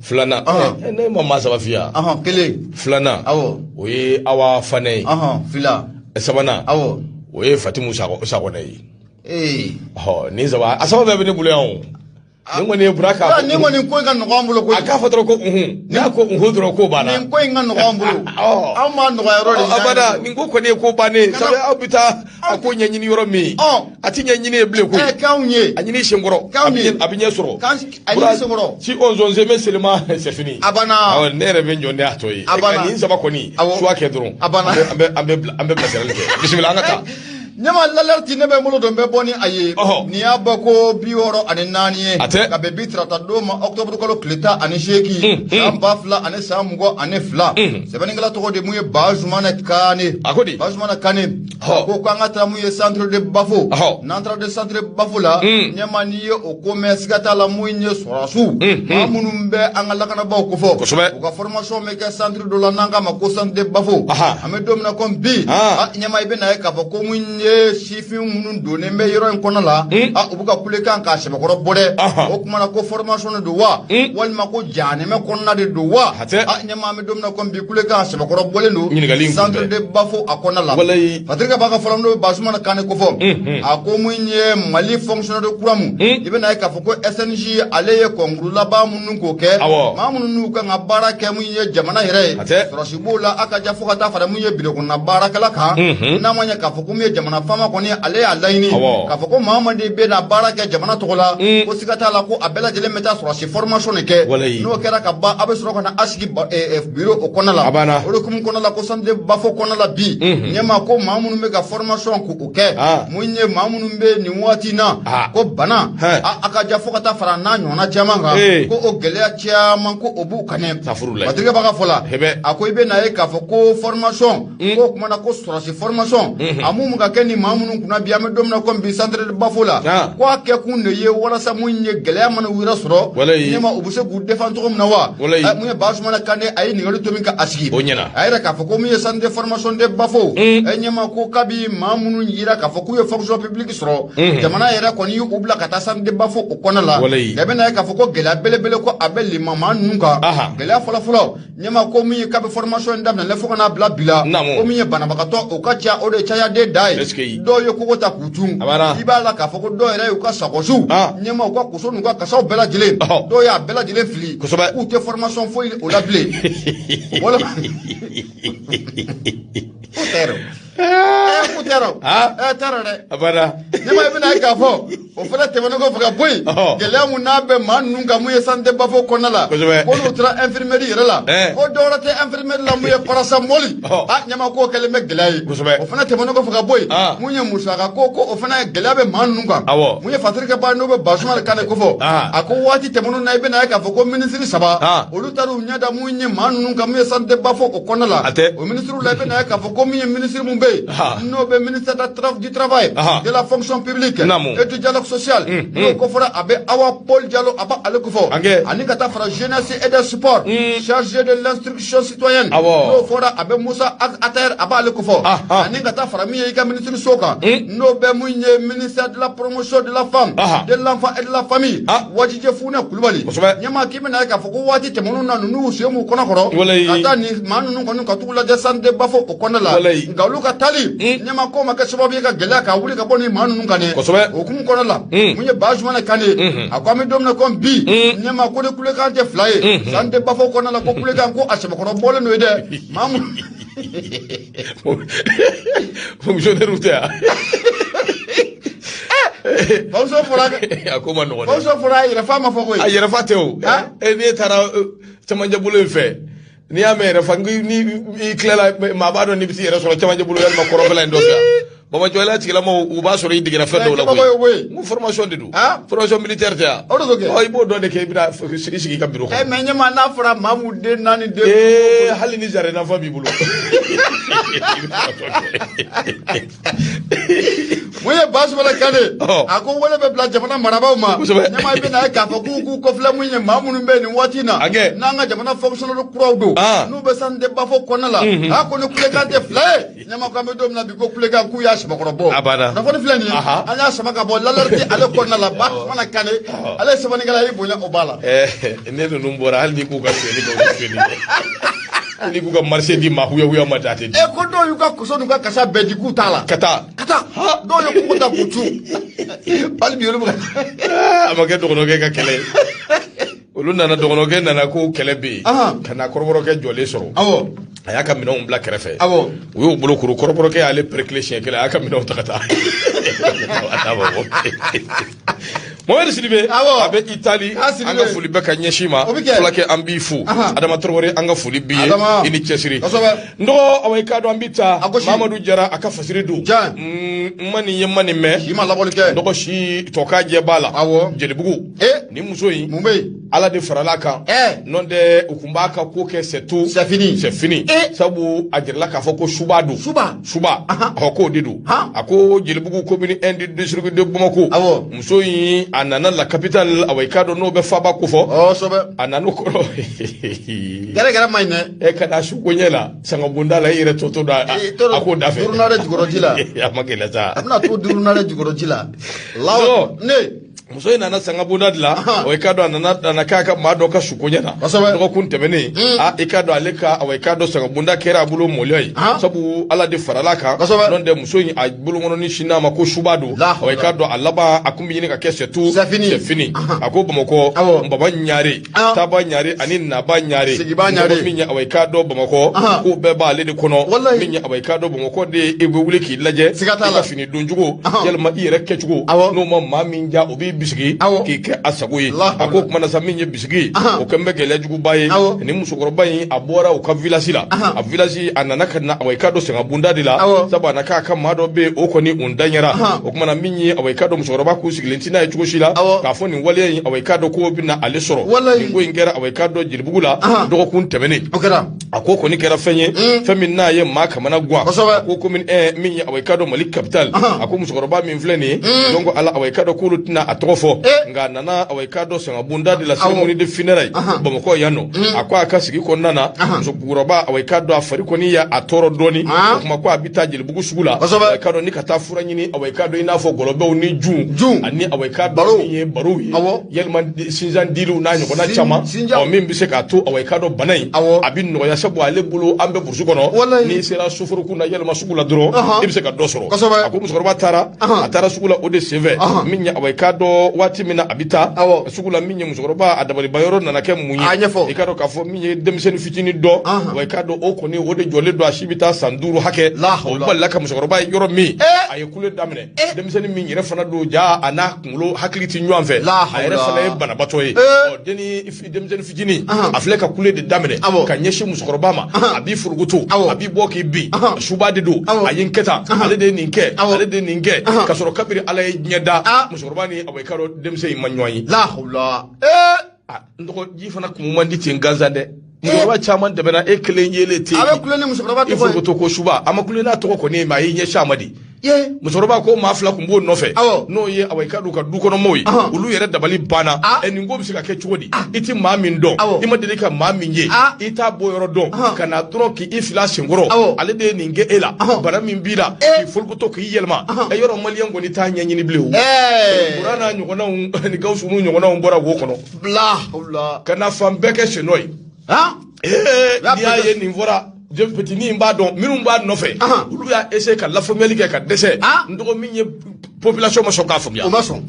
Flana. Ne mama sa bafia. Kele. Flana. Awo. Oui awa fane. Fila. Sabana. Awo. Oui Fatimu sa ko nei. Ni zawa asawa be ne bule on. Ningoni buraka ningoni ko nga no ambulo ko aka fatro ko na ko dro ko bana nin ko nga no ambulo amma no yoro de abada ningo ko ne ko bane sabe abita ako nyanyini yoro mi ati nyanyini eble ko kaunye anyini shengoro abinye soro anyini shengoro si onzonze meselema c'est fini abana ne rebe njonde atoyi ni saba ko ni swa ke dron ambe placer ke bismillah ngata nyama lalarti ne be mulo do be boni aye ni abako biworo ani naniye ka be bitrata do ma octobre ko kleta ani sheki amba fla ani samugo ani fla sebani ngala to de muye bajumana kane akodi bajumana kane ko ko ngata muye centre de bafo n'entre de centre bafo la nyama ni o commerce gata la muye sorasu amunum be angala kana ba ko fo ko formation me ka centre de la nanga ma ko centre de bafo ame domna kom bi nyama ibe na ka ko muye sifin munun donen be yoro en kono la ubuka kule kan ka sebe koro bode o kuma na ko formation do wa walma ko jane me konna de do wa nyama me domna ko bi kule kan sebe koro bole no centre de bafo akona la patrika baka folam do basuma na kane ko fo ako munye mali fonctionnaire de kuramu ibe na ka fo ko SNG aleye kongru la ba munun ko ke ma munun ko nga baraka munye jamana hire rosibola aka jafu kata fara munye bide ko na baraka la ka na manya ka fo ko munye jamana fama koni ale ya laini ka fo ko mamadi be na baraka jamana togola ko sigata la ko abela jele meta so si formation ke no kera ka ba abe so ko na asigi bureau o kona la o ko mun kona la ko sande bafo kona la bi nyema ko mamunu me ka formation ko o ke munye mamunu be ni wati na ko bana aka jafo kata fara na nyona jamanga ko o gele ya man ko obu kanem patrick baka fola akoy be na e ka fo ko formation ko kuma na ko so si formation amumu ka ni mamunu kuna biya me domna ko bi centre de bafola ko ke kunne ye wala sa munye gele man wira soro nyema obuse gu defan to mna wa munye basuma kane ay ni ngalo to min ka asigi ay ra ka fo ko munye centre de formation de bafo nyema ko kabi mamunu yira ka fo ko ye fonction publique soro jamana yera ko ni ubla ka ta centre de bafo o kona la be na ka fo ko gele bele bele ko abeli mama nunka gele fola fola nyema ko munye kabi formation ndam na le fo kana bla bila ko munye bana bakato o ka cha o de cha ya de dai do yo ko ta kutung ibala ka foko do ere yo ka sakosu nyema ko ko sonu ka saw bela jile do ya bela jile fli ou te formation fo o la blé wala Putero. Tarare. Abara. Nyama ibina ka fo. O fela te wono ko faka boy. Gele mu na be man nunga mu ye sante bafo konala. Ko no tra infirmerie rela. O do rate infirmerie la mu ye parasamoli. Nyama ko kele me gele. O fena te wono ko faka boy. Mu ye musaka ko o fena gele be man nunga. Mu ye fatrika ba no be basuma kane ko fo. Ako wati te wono na ibina ka fo ko ministre saba. O lutaru nyada mu ye man nunga mu ye sante bafo ko konala. O ministre la ibina ka fo ko mu ye ministre mu no be ministre du travail de la fonction publique et du dialogue dialogue social no ko fora abe Awa Paul Diallo aba ale ko fo ani kata fara jeunesse et de support chargé de l'instruction citoyenne no fora abe Moussa Ater aba ale ko fo ani kata fara mi yika ministre soka no be munye ministère de la promotion de la femme de l'enfant et de la famille wajije funa kulubali nyama kimi na ka fo ko wati temono na nunu semu kona koro ata ni manu nunu konu ka tugula de sande bafo o kona la ngalu ka tali nyama ko maka sababu ka gela ka wuli ka boni manu nunu kane o kum kona la munye bajuma na kane akwami domna kom bi nyama ko de kule kan te fly sande bafo kona la ko kule kan ko asema ko bole no de mamu fonctionnaire uta Bonso fora akoma no bonso fora ira fama foko a yera fateo ni tara chamanja bulu fe ni amere fangi ni klela ma bado ni biti yera so chamanja bulu yalla makoro bela ndofia bama jola tigila mo uba so ri digira fe do la mu formation de du formation militaire ta o ibo do de ke bida sigi kam biro ko e menye ma na fora mamu de nani de hali ni jare na fa bi bulu Muye basu bala kane ako wala be bla jamana maraba ma nyama be na ka fa ku ko fla munye mamunu be ni watina nanga jamana fonctionnaire crowdo no be san de bafo konala ako ne kule kan te fla nyama ko me dom na bi ko kule kan ku ya shaba ko bo na ko fla ni anya shaba ka bo lalarti ale konala ba mana kane ale shaba ni gala yi bonya obala ne no numbora hal ni ku ka feli ko feli ni ku ka marché di ma huya ma date e ko do yu ka kuso nu ka kasa be di ku tala kata ha do yu ku ta kutu pal bi yolu amake do no ke ka kele olu nana dogono ke nana ko kele be kana koroboro ke jole soro awo aya ka minɛnw bila kɛrɛfɛ awo u y'o bolo kuru kɔrɔbɔrɔ ke ale perikile siɲɛ kelen aya ka minɛnw ta ka taa Mohamed Sidibe a bɛ Itali an ka foli bɛ ka ɲɛsin ma fulakɛ an b'i fo Adama Traoré an ka foli b'i ye i ni cɛsiri n dɔgɔ awa i k'a dɔn an bɛ taa Mamadu Jara a ka fasiri don n ma nin ye n ma nin mɛn n dɔgɔ si tɔka jɛ b'a la Jelibugu ni muso in Ala de farala kan n'o tɛ u tun b'a ka ko kɛ c'est fini sabu a jirala k'a fɔ ko suba don suba k'o de don a ko Jelibugu commune 1 du district de Bamako muso in a nana la capitale awa i k'a dɔn n'o bɛ faba ko fɔ a nana o kɔrɔ gɛrɛgɛrɛ ma ɲi dɛ ka na su ko ɲɛ la sangabonda la i yɛrɛ tɔtɔ da a k'o da fɛ durunare jukɔrɔji la a ma gɛlɛ sa a bɛna to durunare jukɔrɔji la lawa ne muso in nana sangabonda de la o i k'a dɔn a nana k'a ka maa dɔ ka su ko ɲɛ na dɔgɔkun tɛmɛnen i k'a dɔn ale ka awa i k'a dɔn sangabonda kɛra a bolo mɔlɔ ye sabu Ala de farala kan n'o tɛ muso in a bolokɔnɔni sin n'a ma ko suba don awa i k'a dɔn a laban a kun bɛ ɲini ka kɛ c'est fini a ko Bamakɔ Nbaba Ɲare Taba Ɲare ani Naba Ɲare min ye awa i k'a dɔn Bamakɔ k'o bɛɛ b'ale de kɔnɔ min ye awa i k'a dɔn Bamakɔ de i bɛ wuli k'i lajɛ i ka fini don cogo yalima i yɛrɛ kɛcogo n'o ma maa min ja o b'i bisigi k'i kɛ a sago ye a ko kuma na sa min ye bisigi o kɛn bɛ gɛlɛya juguba ye ni musokɔrɔba in a bɔra u ka village la a village a nana ka na awa i k'a dɔn sangabonda de la sabu a na k'a ka maa dɔ bɛ o kɔni o danyara o kuma na min ye awa i k'a dɔn musokɔrɔba k'u sigilen tɛ n'a ye cogo si la k'a fɔ nin waleya in awa i k'a dɔn k'o bɛ na ale sɔrɔ nin ko in kɛra awa i k'a dɔn Jelibugu la dɔgɔkun tɛmɛnen a ko kɔni kɛra fɛn ye fɛn min n'a ye maa kamana guwan a ko komi min ye awa i k'a dɔn Mali capitale a ko musokɔrɔba min filɛ nin ye donc Ala awa i k'a dɔn k'olu tɛna a tɔgɔ fɔ nka a nana awa i k'a dɔn sangabonda de la cérémonie de funérailles Bamakɔ yan nɔ a ko a ka sigi kɔnɔna na musokɔrɔba awa i k'a dɔn a fari kɔni ye a tɔɔrɔ dɔɔni o kuma ko a bɛ taa Jelibugu sugu la awa i k'a dɔn ni ka taa fura ɲini awa i k'a dɔn i n'a fɔ gɔlɔbɛw ni jun ani awa i k'a dɔn min ye barow ye yalima sinsan diliw n'a ɲɔgɔnna caman min bɛ se k'a to awa i k'a dɔn bana in a bɛ nɔgɔya sabu ale bolo an bɛ burusi kɔnɔ n'i sera soforokun na yalima sugu la dɔrɔn i bɛ se ka dɔ sɔrɔ a ko musokɔrɔba taara a taara sugu la o de senfɛ min ye awa i k'a dɔn waati min na a bɛ taa sugu la min ye musokɔrɔba a dabalibayɔrɔ nana kɛ mun ye i k'a dɔn k'a fɔ min ye denmisɛnnin fitinin dɔ awa i k'a dɔn o kɔni o de jɔlen don a si bɛ taa san 5 hakɛ o balila ka musokɔrɔba ye yɔrɔ min a ye kule daminɛ denmisɛnnin min yɛrɛ fana don ja a n'a kunkolo hakili tɛ ɲɔgɔn fɛ a yɛrɛ fana ye banabatɔ ye denmisɛnnin fitinin a filɛ ka kule de daminɛ ka ɲɛsin musokɔrɔba ma a b'i furugutu a b'i bɔ k'i bin suba de don a ye n kɛ tan ale de ye nin kɛ ale de ye nin kɛ ka sɔrɔ kabiri Ala ye ɲɛ da musokɔrɔba ni awa i k'a dɔn denmisɛn in ma ɲɔgɔn ye n dɔgɔ ji fana kun man di ten gansan dɛ musokɔrɔba caman tɛmɛna e kelen yelen ten i furugutu ko suba a ma kule n'a tɔgɔ kɔni ye mais a y'i ɲɛsin a ma di musokɔrɔba ko maa fila kun b'o nɔfɛ n'o ye Awayikado ka du kɔnɔ ye olu yɛrɛ dabali banna nin ko bɛ se ka kɛ cogo di i tɛ maa min dɔn i ma deli ka maa min ye i t'a bɔ yɔrɔ dɔn ka na dɔrɔn k'i fila senkɔrɔ ale de ye nin kɛ e la bana min b'i la k'i folokotɔ k'i yɛlɛma yɔrɔ maliyɛn kɔni t'a ɲɛɲini bilen Buran n'a ɲɔgɔnnaw ni Gawusu n'u ɲɔgɔnnaw bɔra wo kɔnɔ ka na fan bɛɛ kɛ sennɔ ye n'i y'a ye nin fɔra petini b'a dɔn minnu b'a nɔfɛ olu y'a essayer ka lafaamuyali kɛ ka dɛsɛ n dɔgɔ min ye population ma sɔn k'a faamuya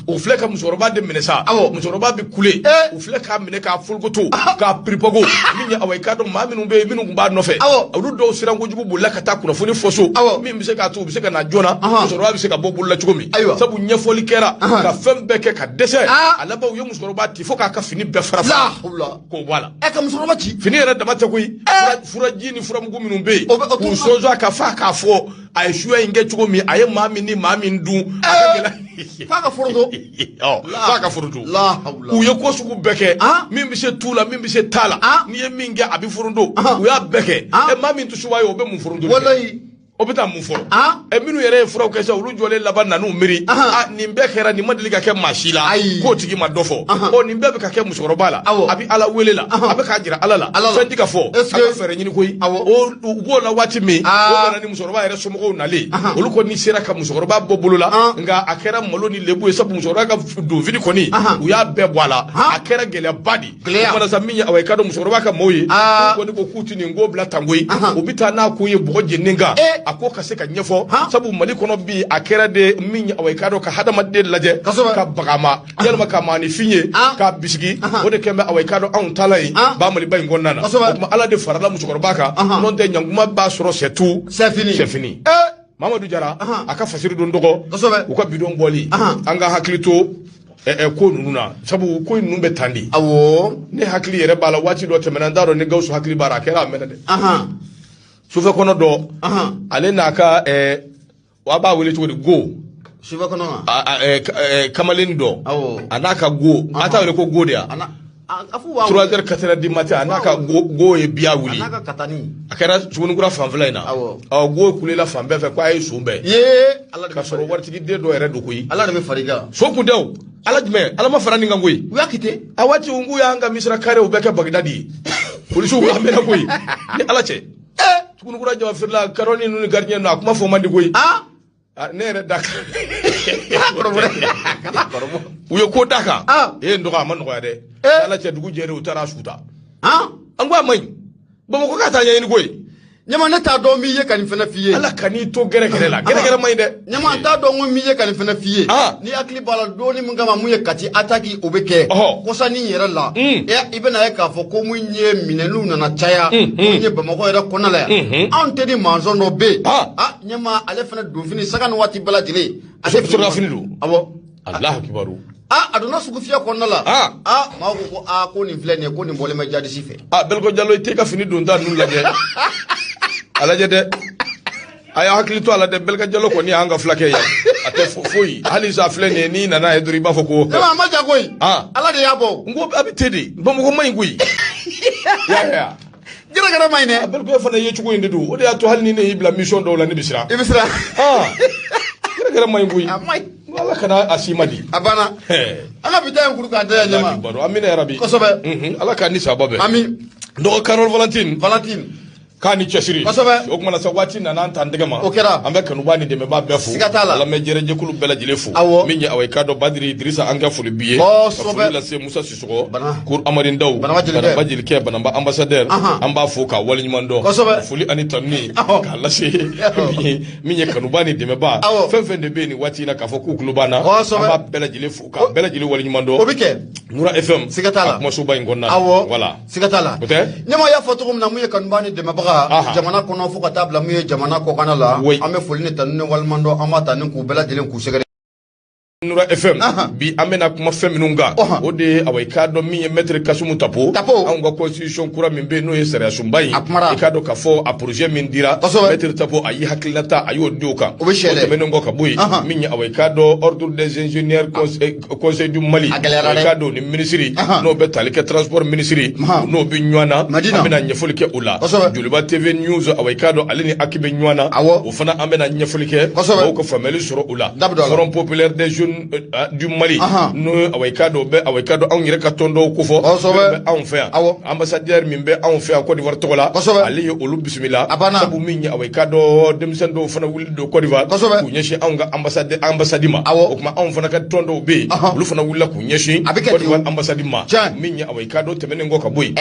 o filɛ ka musokɔrɔba de minɛ sa musokɔrɔba bɛ kule o filɛ k'a minɛ k'a folokoto k'a piripago min ye Awayikado maa minnu bɛ yen minnu tun b'a nɔfɛ olu dɔw siran kojugu bolila ka taa kunnafoni fɔ so min bɛ se k'a to u bɛ se ka na joona musokɔrɔba bɛ se ka bɔ bolola cogo min sabu ɲɛfɔli kɛra ka fɛn bɛɛ kɛ ka dɛsɛ a laban u ye musokɔrɔba ci fo k'a ka fini bɛɛ fara k'o bɔ a la ka musokɔrɔba ci fini yɛrɛ dama tɛ koyi furaji ni furamugu minnu bɛ yen k'u sɔnsɔn ka fa k'a fɔ a ye suya in kɛ cogo min a ye maa min ni maa min dun f'a ka foroto f'a ka foroto u ye ko sugu bɛɛ kɛ min bɛ se tu la min bɛ se t'a la n'i ye min kɛ a bɛ foronto u y'a bɛɛ kɛ maa min tɛ suba ye o bɛ mun foronto kɛ o bɛ taa mun fɔ minnu yɛrɛ ye furaw kɛ sa olu jɔlen laban nan'u miiri nin bɛɛ kɛra nin ma deli ka kɛ maa si la k'o tigi ma dɔ fɔ nin bɛɛ bɛ ka kɛ musokɔrɔba la a bɛ Ala wele la a bɛ k'a jira Ala la fɛn tɛ ka fɔ a ka fɛɛrɛ ɲini koyi u b'o la waati min o nana ni musokɔrɔba yɛrɛ somɔgɔw nalen olu kɔni sera ka musokɔrɔba bɔ bolo la nka a kɛra malo ni lebu ye sabu musokɔrɔba ka donfini kɔni u y'a bɛɛ bɔ a la a kɛra gɛlɛyaba de o mana sa min ye Awayikado musokɔrɔba ka maaw ye u kɔni ko k'u tɛ nin ko bila tanko ye u bɛ taa n'a ko ye bɔgɔ jeninen kan a ko ka se ka ɲɛfɔ sabu Mali kɔnɔ bi a kɛra de min Awayikado ka hadamaden lajɛ ka bagama yalima ka maanifin ye k'a bisigi o de kɛn bɛ Awayikado anw taala ye ba Maliba in kɔnɔna na o tuma Ala de farala musokɔrɔba kan n'o tɛ ɲankuma b'a sɔrɔ sɛfini Mamadu Jara a ka fasiri don dɔgɔ u ka bidon bɔli an ka hakili to ko ninnu na sabu ko ninnu bɛ tan de ne hakili yɛrɛ b'a la waati dɔ tɛmɛna n t'a dɔn ni Gawusu hakili b'a la a kɛra a mɛnɛ dɛ sufɛ kɔnɔ dɔ ale n'a ka a b'a wele cogo di go sufɛ kɔnɔ kamalen dɔ a n'a ka go a t'a wele ko go de ya 3h 4h du matin a n'a ka go ye biya wuli a kɛra Sugunikura fanfɛla in na go kulela fan bɛɛ fɛ ko a ye son bɛɛ ka sɔrɔ waritigi den dɔ yɛrɛ don koyi Ala de bɛ far'i kan so kun tɛ o Ala jumɛn Ala ma fara nin kan koyi u y'a kite a waati n k'u y'an ka misira kare u bɛɛ kɛ Bagdadi ye polisiw k'an mɛnna koyi ni Ala cɛ Sugunikura jabafirila karoni ninnu ni gardien ninnu a kuma fɔ man di koyi ne yɛrɛ da kan u ye ko da kan n dɔgɔ a ma nɔgɔya dɛ Ala cɛ dugu jɛlen u taara a suta an ko a man ɲi Bamakɔ ka taa ɲɛɲini koyi ɲama ne t'a dɔn min ye ka nin fɛnɛ f'i ye Ala ka n'i to gɛrɛgɛrɛ la gɛrɛgɛrɛ man ɲi dɛ ɲama t'a dɔn ko min ye ka nin fɛnɛ f'i ye ni hakili b'a la dɔɔni min kama mun ye kati attaque o bɛ kɛ kɔsani yɛrɛ la i bɛna ye k'a fɔ ko mun ye minɛniw nana caya mun ye Bamakɔ yɛrɛ kɔnɔ la yan anw tɛ ni manzɔn dɔ bɛ yen ɲama ale fɛnɛ donfini saga ni waati bɛɛ lajɛlen ale fini don awɔ Alahu kibaru a donna sugu fiyɛ kɔnɔna la maa ko ko nin filɛ nin ye ko nin bɔlen bɛ jadisi fɛ Beliko Jalo i tɛ ka fini don ta ninnu lajɛ a lajɛ dɛ a y'a hakili to a la dɛ Beliko Jalo kɔni y'an ka fulakɛ ye a tɛ foyi hali sa filɛ nin ye n'i nana ye dɔrɔn i b'a fɔ ko a ma ja koyi Ala de y'a bɔ n ko a bɛ ten de Bamakɔ man ɲi koyi gɛrɛgɛrɛ ma ɲi dɛ Beliko fana ye cogo in de don o de y'a to hali ni ne y'i bila mission dɔw la ne bɛ siran i bɛ siran gɛrɛgɛrɛ man ɲi koyi a ma ɲi Ala kana a si ma di a banna an ka bi taa in kuru k'a da yan ɲɛma amina yarabi kosɛbɛ Ala k'a ni sababa bɛn ami dɔgɔ Karol Valentine k'a ni cɛsiri kosɛbɛ o kumana sa waati nana an t'an tɛgɛ ma o kɛra an bɛ kanuba ni dɛmɛbaa bɛɛ fo siga t'a la Ala mɛ jɛrɛjɛkulu bɛɛ lajɛlen fo min ye Awayikado Badiri Idrissa an ka foli b'i ye ka foli lase Musa Sisɔgɔ Kour Amadi Ndaw Banaba Jelikɛ Banaba ambassadeur an b'a fo k'a waleɲuman dɔn foli ani tanuni k'a lase min ye kanuba ni dɛmɛbaa fɛn fɛn de bɛ yen nin waati in na k'a fɔ k'u tulo b'an na an b'a bɛɛ lajɛlen fo k'a bɛɛ lajɛlen waleɲuman dɔn o bɛ kɛ Nura FM siga t'a la kumasoba in kɔnɔna na voilà siga t'a la o tɛ ɲɛma y'a fɔ cogo min na mun ye kanuba ni dɛmɛbaga jamana kɔnɔ fo ka taa bila mun ye jamana kɔkanna la an bɛ foli ni tanuni ni waleɲuman dɔn an b'a ta ni k'u bɛɛ lajɛlen k'u sɛgɛrɛ Nura FM bi amena kuma fɛn minnu kan o de awai ka dɔn min ye maître Kasumu Tapo an ka constitution kura min be no ye sariya sunba in I ka dɔn ka fɔ a projet min dira maître Tapo ayi hakilinata ayo di o kan o tɛmɛnen kɔ ka bɔ yen min ye awai ka dɔn ordre des ingénieurs conseil du Mali awai ka dɔn ni ministre n'o bɛ tali kɛ transport ministre n'o bɛ ɲɔgɔn na an bɛna ɲɛfɔli kɛ o la Joliba TV News awai ka dɔn ale ni Aki bɛ ɲɔgɔn na o fana an bɛna ɲɛfɔli kɛ o ka faamuyali sɔrɔ o la Front populaire des jeunes du Mali no awekado be awekado anw yɛrɛ ka tɔndɔw ko fɔ bɛ anw fɛ yan ambassadeur min bɛ anw fɛ yan Côte d'Ivoire tɔgɔ la ale ye olu bisimila sabu min ye awekado denmisɛn dɔw fana wuli don Côte d'Ivoire k'u ɲɛsin anw ka ambassade ma o kuma anw fana ka tɔndɔw bɛ yen olu fana wulila k'u ɲɛsin Côte d'Ivoire ambassade ma min ye awekado tɛmɛnen kɔ ka bɔ yen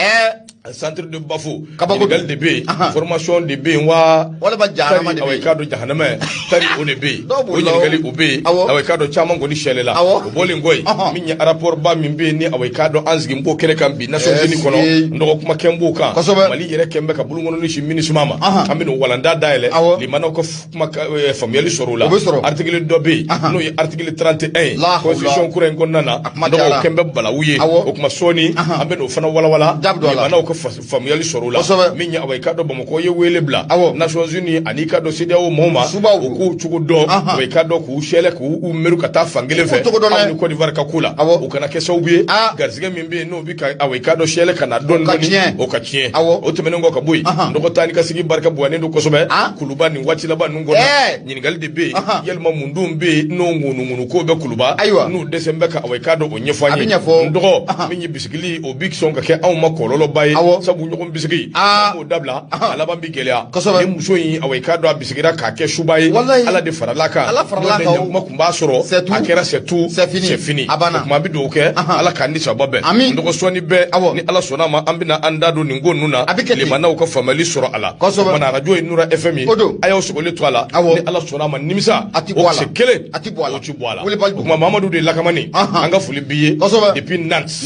centre de Bafo Sénégal de bɛ yen formation de bɛ yen wa awekado jahanama tari o de bɛ yen o ɲininkali o bɛ yen awekado caman kɔni sɛlɛla o bɔlen kɔ yen min ye rapport ba min bɛ yen ni awekado an sigi b'o kɛnɛ kan bi Nations Unies kɔnɔ nɔgɔ kuma kɛn b'o kan Mali yɛrɛ kɛn bɛ ka bolokɔnɔni si MINUSMA ma an bɛna walanda dayɛlɛ limanaw ka kuma faamuyali sɔrɔ o la article dɔ bɛ yen n'o ye article 31 constitution kura in kɔnɔna na nɔgɔ kɛn bɛ balawu ye o kuma sɔɔni an bɛna o fana walawala limanaw ka faamuyali sɔrɔ o la min ye awekado Bamakɔ ye wele bila Nations Unies ani ka dɔ CEDEAO mɔɔw ma o k'u cogo dɔn awekado k'u sɛlɛ k'u meru ka taa fan kelen fɛ aw ni Côte d'Ivoire ka ko la o kana kɛ sababu ye garisɛgɛ min bɛ yen n'o bɛ ka awekado sɛlɛ ka na dɔɔni o ka tiɲɛ o tɛmɛnen kɔ ka bɔ yen nɔgɔ taa ni ka sigi barika bonyalen don kosɛbɛ Kuluba nin waati laban ninnu kɔnɔ ɲininkali de bɛ yen yalima mun dun bɛ yen n'o ŋunuŋunu ko bɛ Kuluba n'u dɛsɛ bɛ ka awekado o ɲɛfɔ an ye n dɔgɔ min ye bisigili o bɛ sɔn ka kɛ anw ma kɔlɔlɔba ye sabu ɲɔgɔn bisigi o dabila a laban bɛ gɛlɛya ni muso in awekado a bisigira k'a kɛ suba ye Ala de farala kan n'o kuma tun b'a sɔrɔ a kɛra c'est fini o kuma bɛ dugawu kɛ Ala k'an ni sababa bɛn nɔgɔ sɔnni bɛɛ ni Ala sɔnna ma an bɛna an da don nin ko ninnu na limanaw ka faamuyali sɔrɔ a la mana arajo ye Nura FM ye a y'aw sogoli to a la ni Ala sɔnna ma nimisa o kisɛ kelen o ti bɔ a la o kuma Mamadu de lakamani an ka foli b'i ye depuis Nantes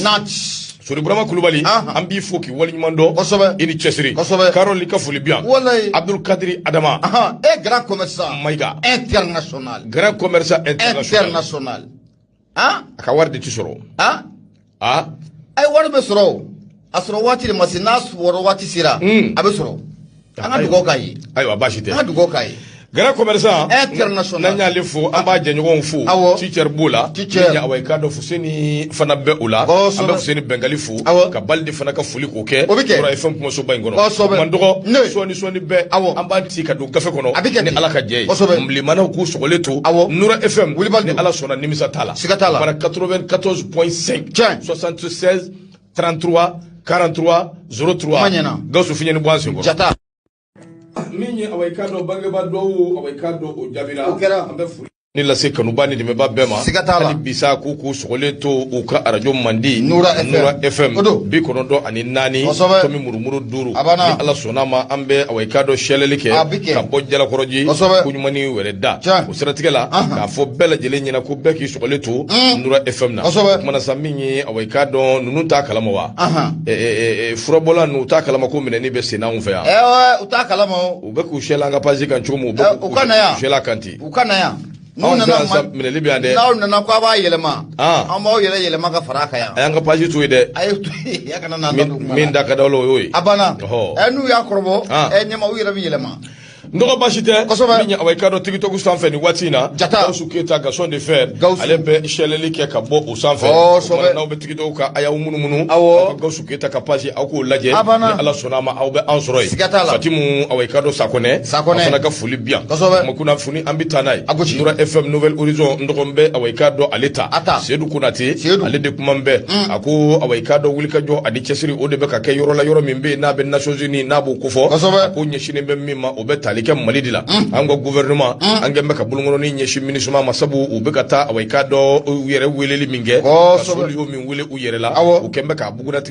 Sori Burama Kulubali an b'i fo k'i waleɲuman dɔn i ni cɛsiri Karol i ka foli bi yan Abdul Kadiri Adama grand commerçant Maïga international grand commerçant international a ka wari de ti sɔrɔ ay wari bɛ sɔrɔ a sɔrɔ waati de ma se n'a sɔrɔ waati sera a bɛ sɔrɔ an ka dugawu k'a ye ayiwa baasi tɛ an ka dugawu k'a ye grand commerçant international n'an y'ale fo an b'a jɛɲɔgɔnw fo teacher b'o la min ye awekado Fuseni fana bɛ o la an bɛ Fuseni Bɛngali fo ka Balde fana ka foli k'o kɛ Nura FM kumasoba in kɔnɔ man dɔgɔ sɔɔni bɛɛ an b'an ci ka don gafe kɔnɔ ni Ala ka jɛ ye limanaw k'u sɔgɔlen to Nura FM ni Ala sɔnna nimisa t'a la bara 94.5 76 33 43 03 Gawusu Fiɲɛni bɔ an senkɔrɔ min ye awekado bangeba dɔw awekado o jabira an bɛ foli ni lase kanuba ni dɛmɛba bɛɛ ma hali bisa k'u sɔgɔlen to u ka arajo mandi Nura FM 94.4 tɔmi murumuru 5 ni Ala sɔnna ma an bɛ awekado sɛlɛli kɛ ka bɔ Jalakɔrɔji ko ɲumani wɛrɛ da o siratigɛ la k'a fɔ bɛɛ lajɛlen ɲɛna ko bɛɛ k'i sɔgɔlen to Nura FM na o kumana sa min ye awekado ninnu t'a kalama wa furabɔla ninnu u t'a kalama ko minɛni bɛ sen anw fɛ yan u t'a kalama u bɛ k'u sɛlɛ an ka page kan cogo min u bɛ k'u sɛlɛ kan ten u ka na yan n'aw nana ko a b'a yɛlɛma an b'aw yɛrɛ yɛlɛma ka fara a kan yan a y'an ka page to ye dɛ a ye to ye a kana na min da ka d'aw la o y'o ye a banna n'u y'a kɔrɔbɔ ɲɛma u yɛrɛ bɛ yɛlɛma nɔgɔ basi tɛ min ye awekado TikTok sanfɛ nin waati in na Gawusu Keyita Gaston de Fer ale bɛ sɛlɛli kɛ ka bɔ o sanfɛ n'aw bɛ TikTok kan a y'aw munumunu aw ka Gawusu Keyita ka page aw k'o lajɛ ni Ala sɔnna ma aw bɛ an sɔrɔ yen Fatimu awekado Sakonɛ a fana ka foli bi yan kuma kunnafoni an bɛ taa n'a ye Nura FM Nouvelle Horizon nɔgɔ bɛ awekado ale ta Seydou Konate ale de kuma bɛ a ko awekado wulikajɔ ani cɛsiri o de bɛ ka kɛ yɔrɔ la yɔrɔ min bɛ yen n'a bɛ Nations Unies n'a b'o kofɔ a ko ɲɛsinnen bɛ min ma o bɛ tali kɛ Mali de la an ka gouvernement an kɛn bɛ ka bolokɔnɔni ɲɛsin MINUSMA ma sabu u bɛ ka taa awekado u yɛrɛ weleli min kɛ ka solution min wele u yɛrɛ la u kɛn bɛ ka bugunatigɛ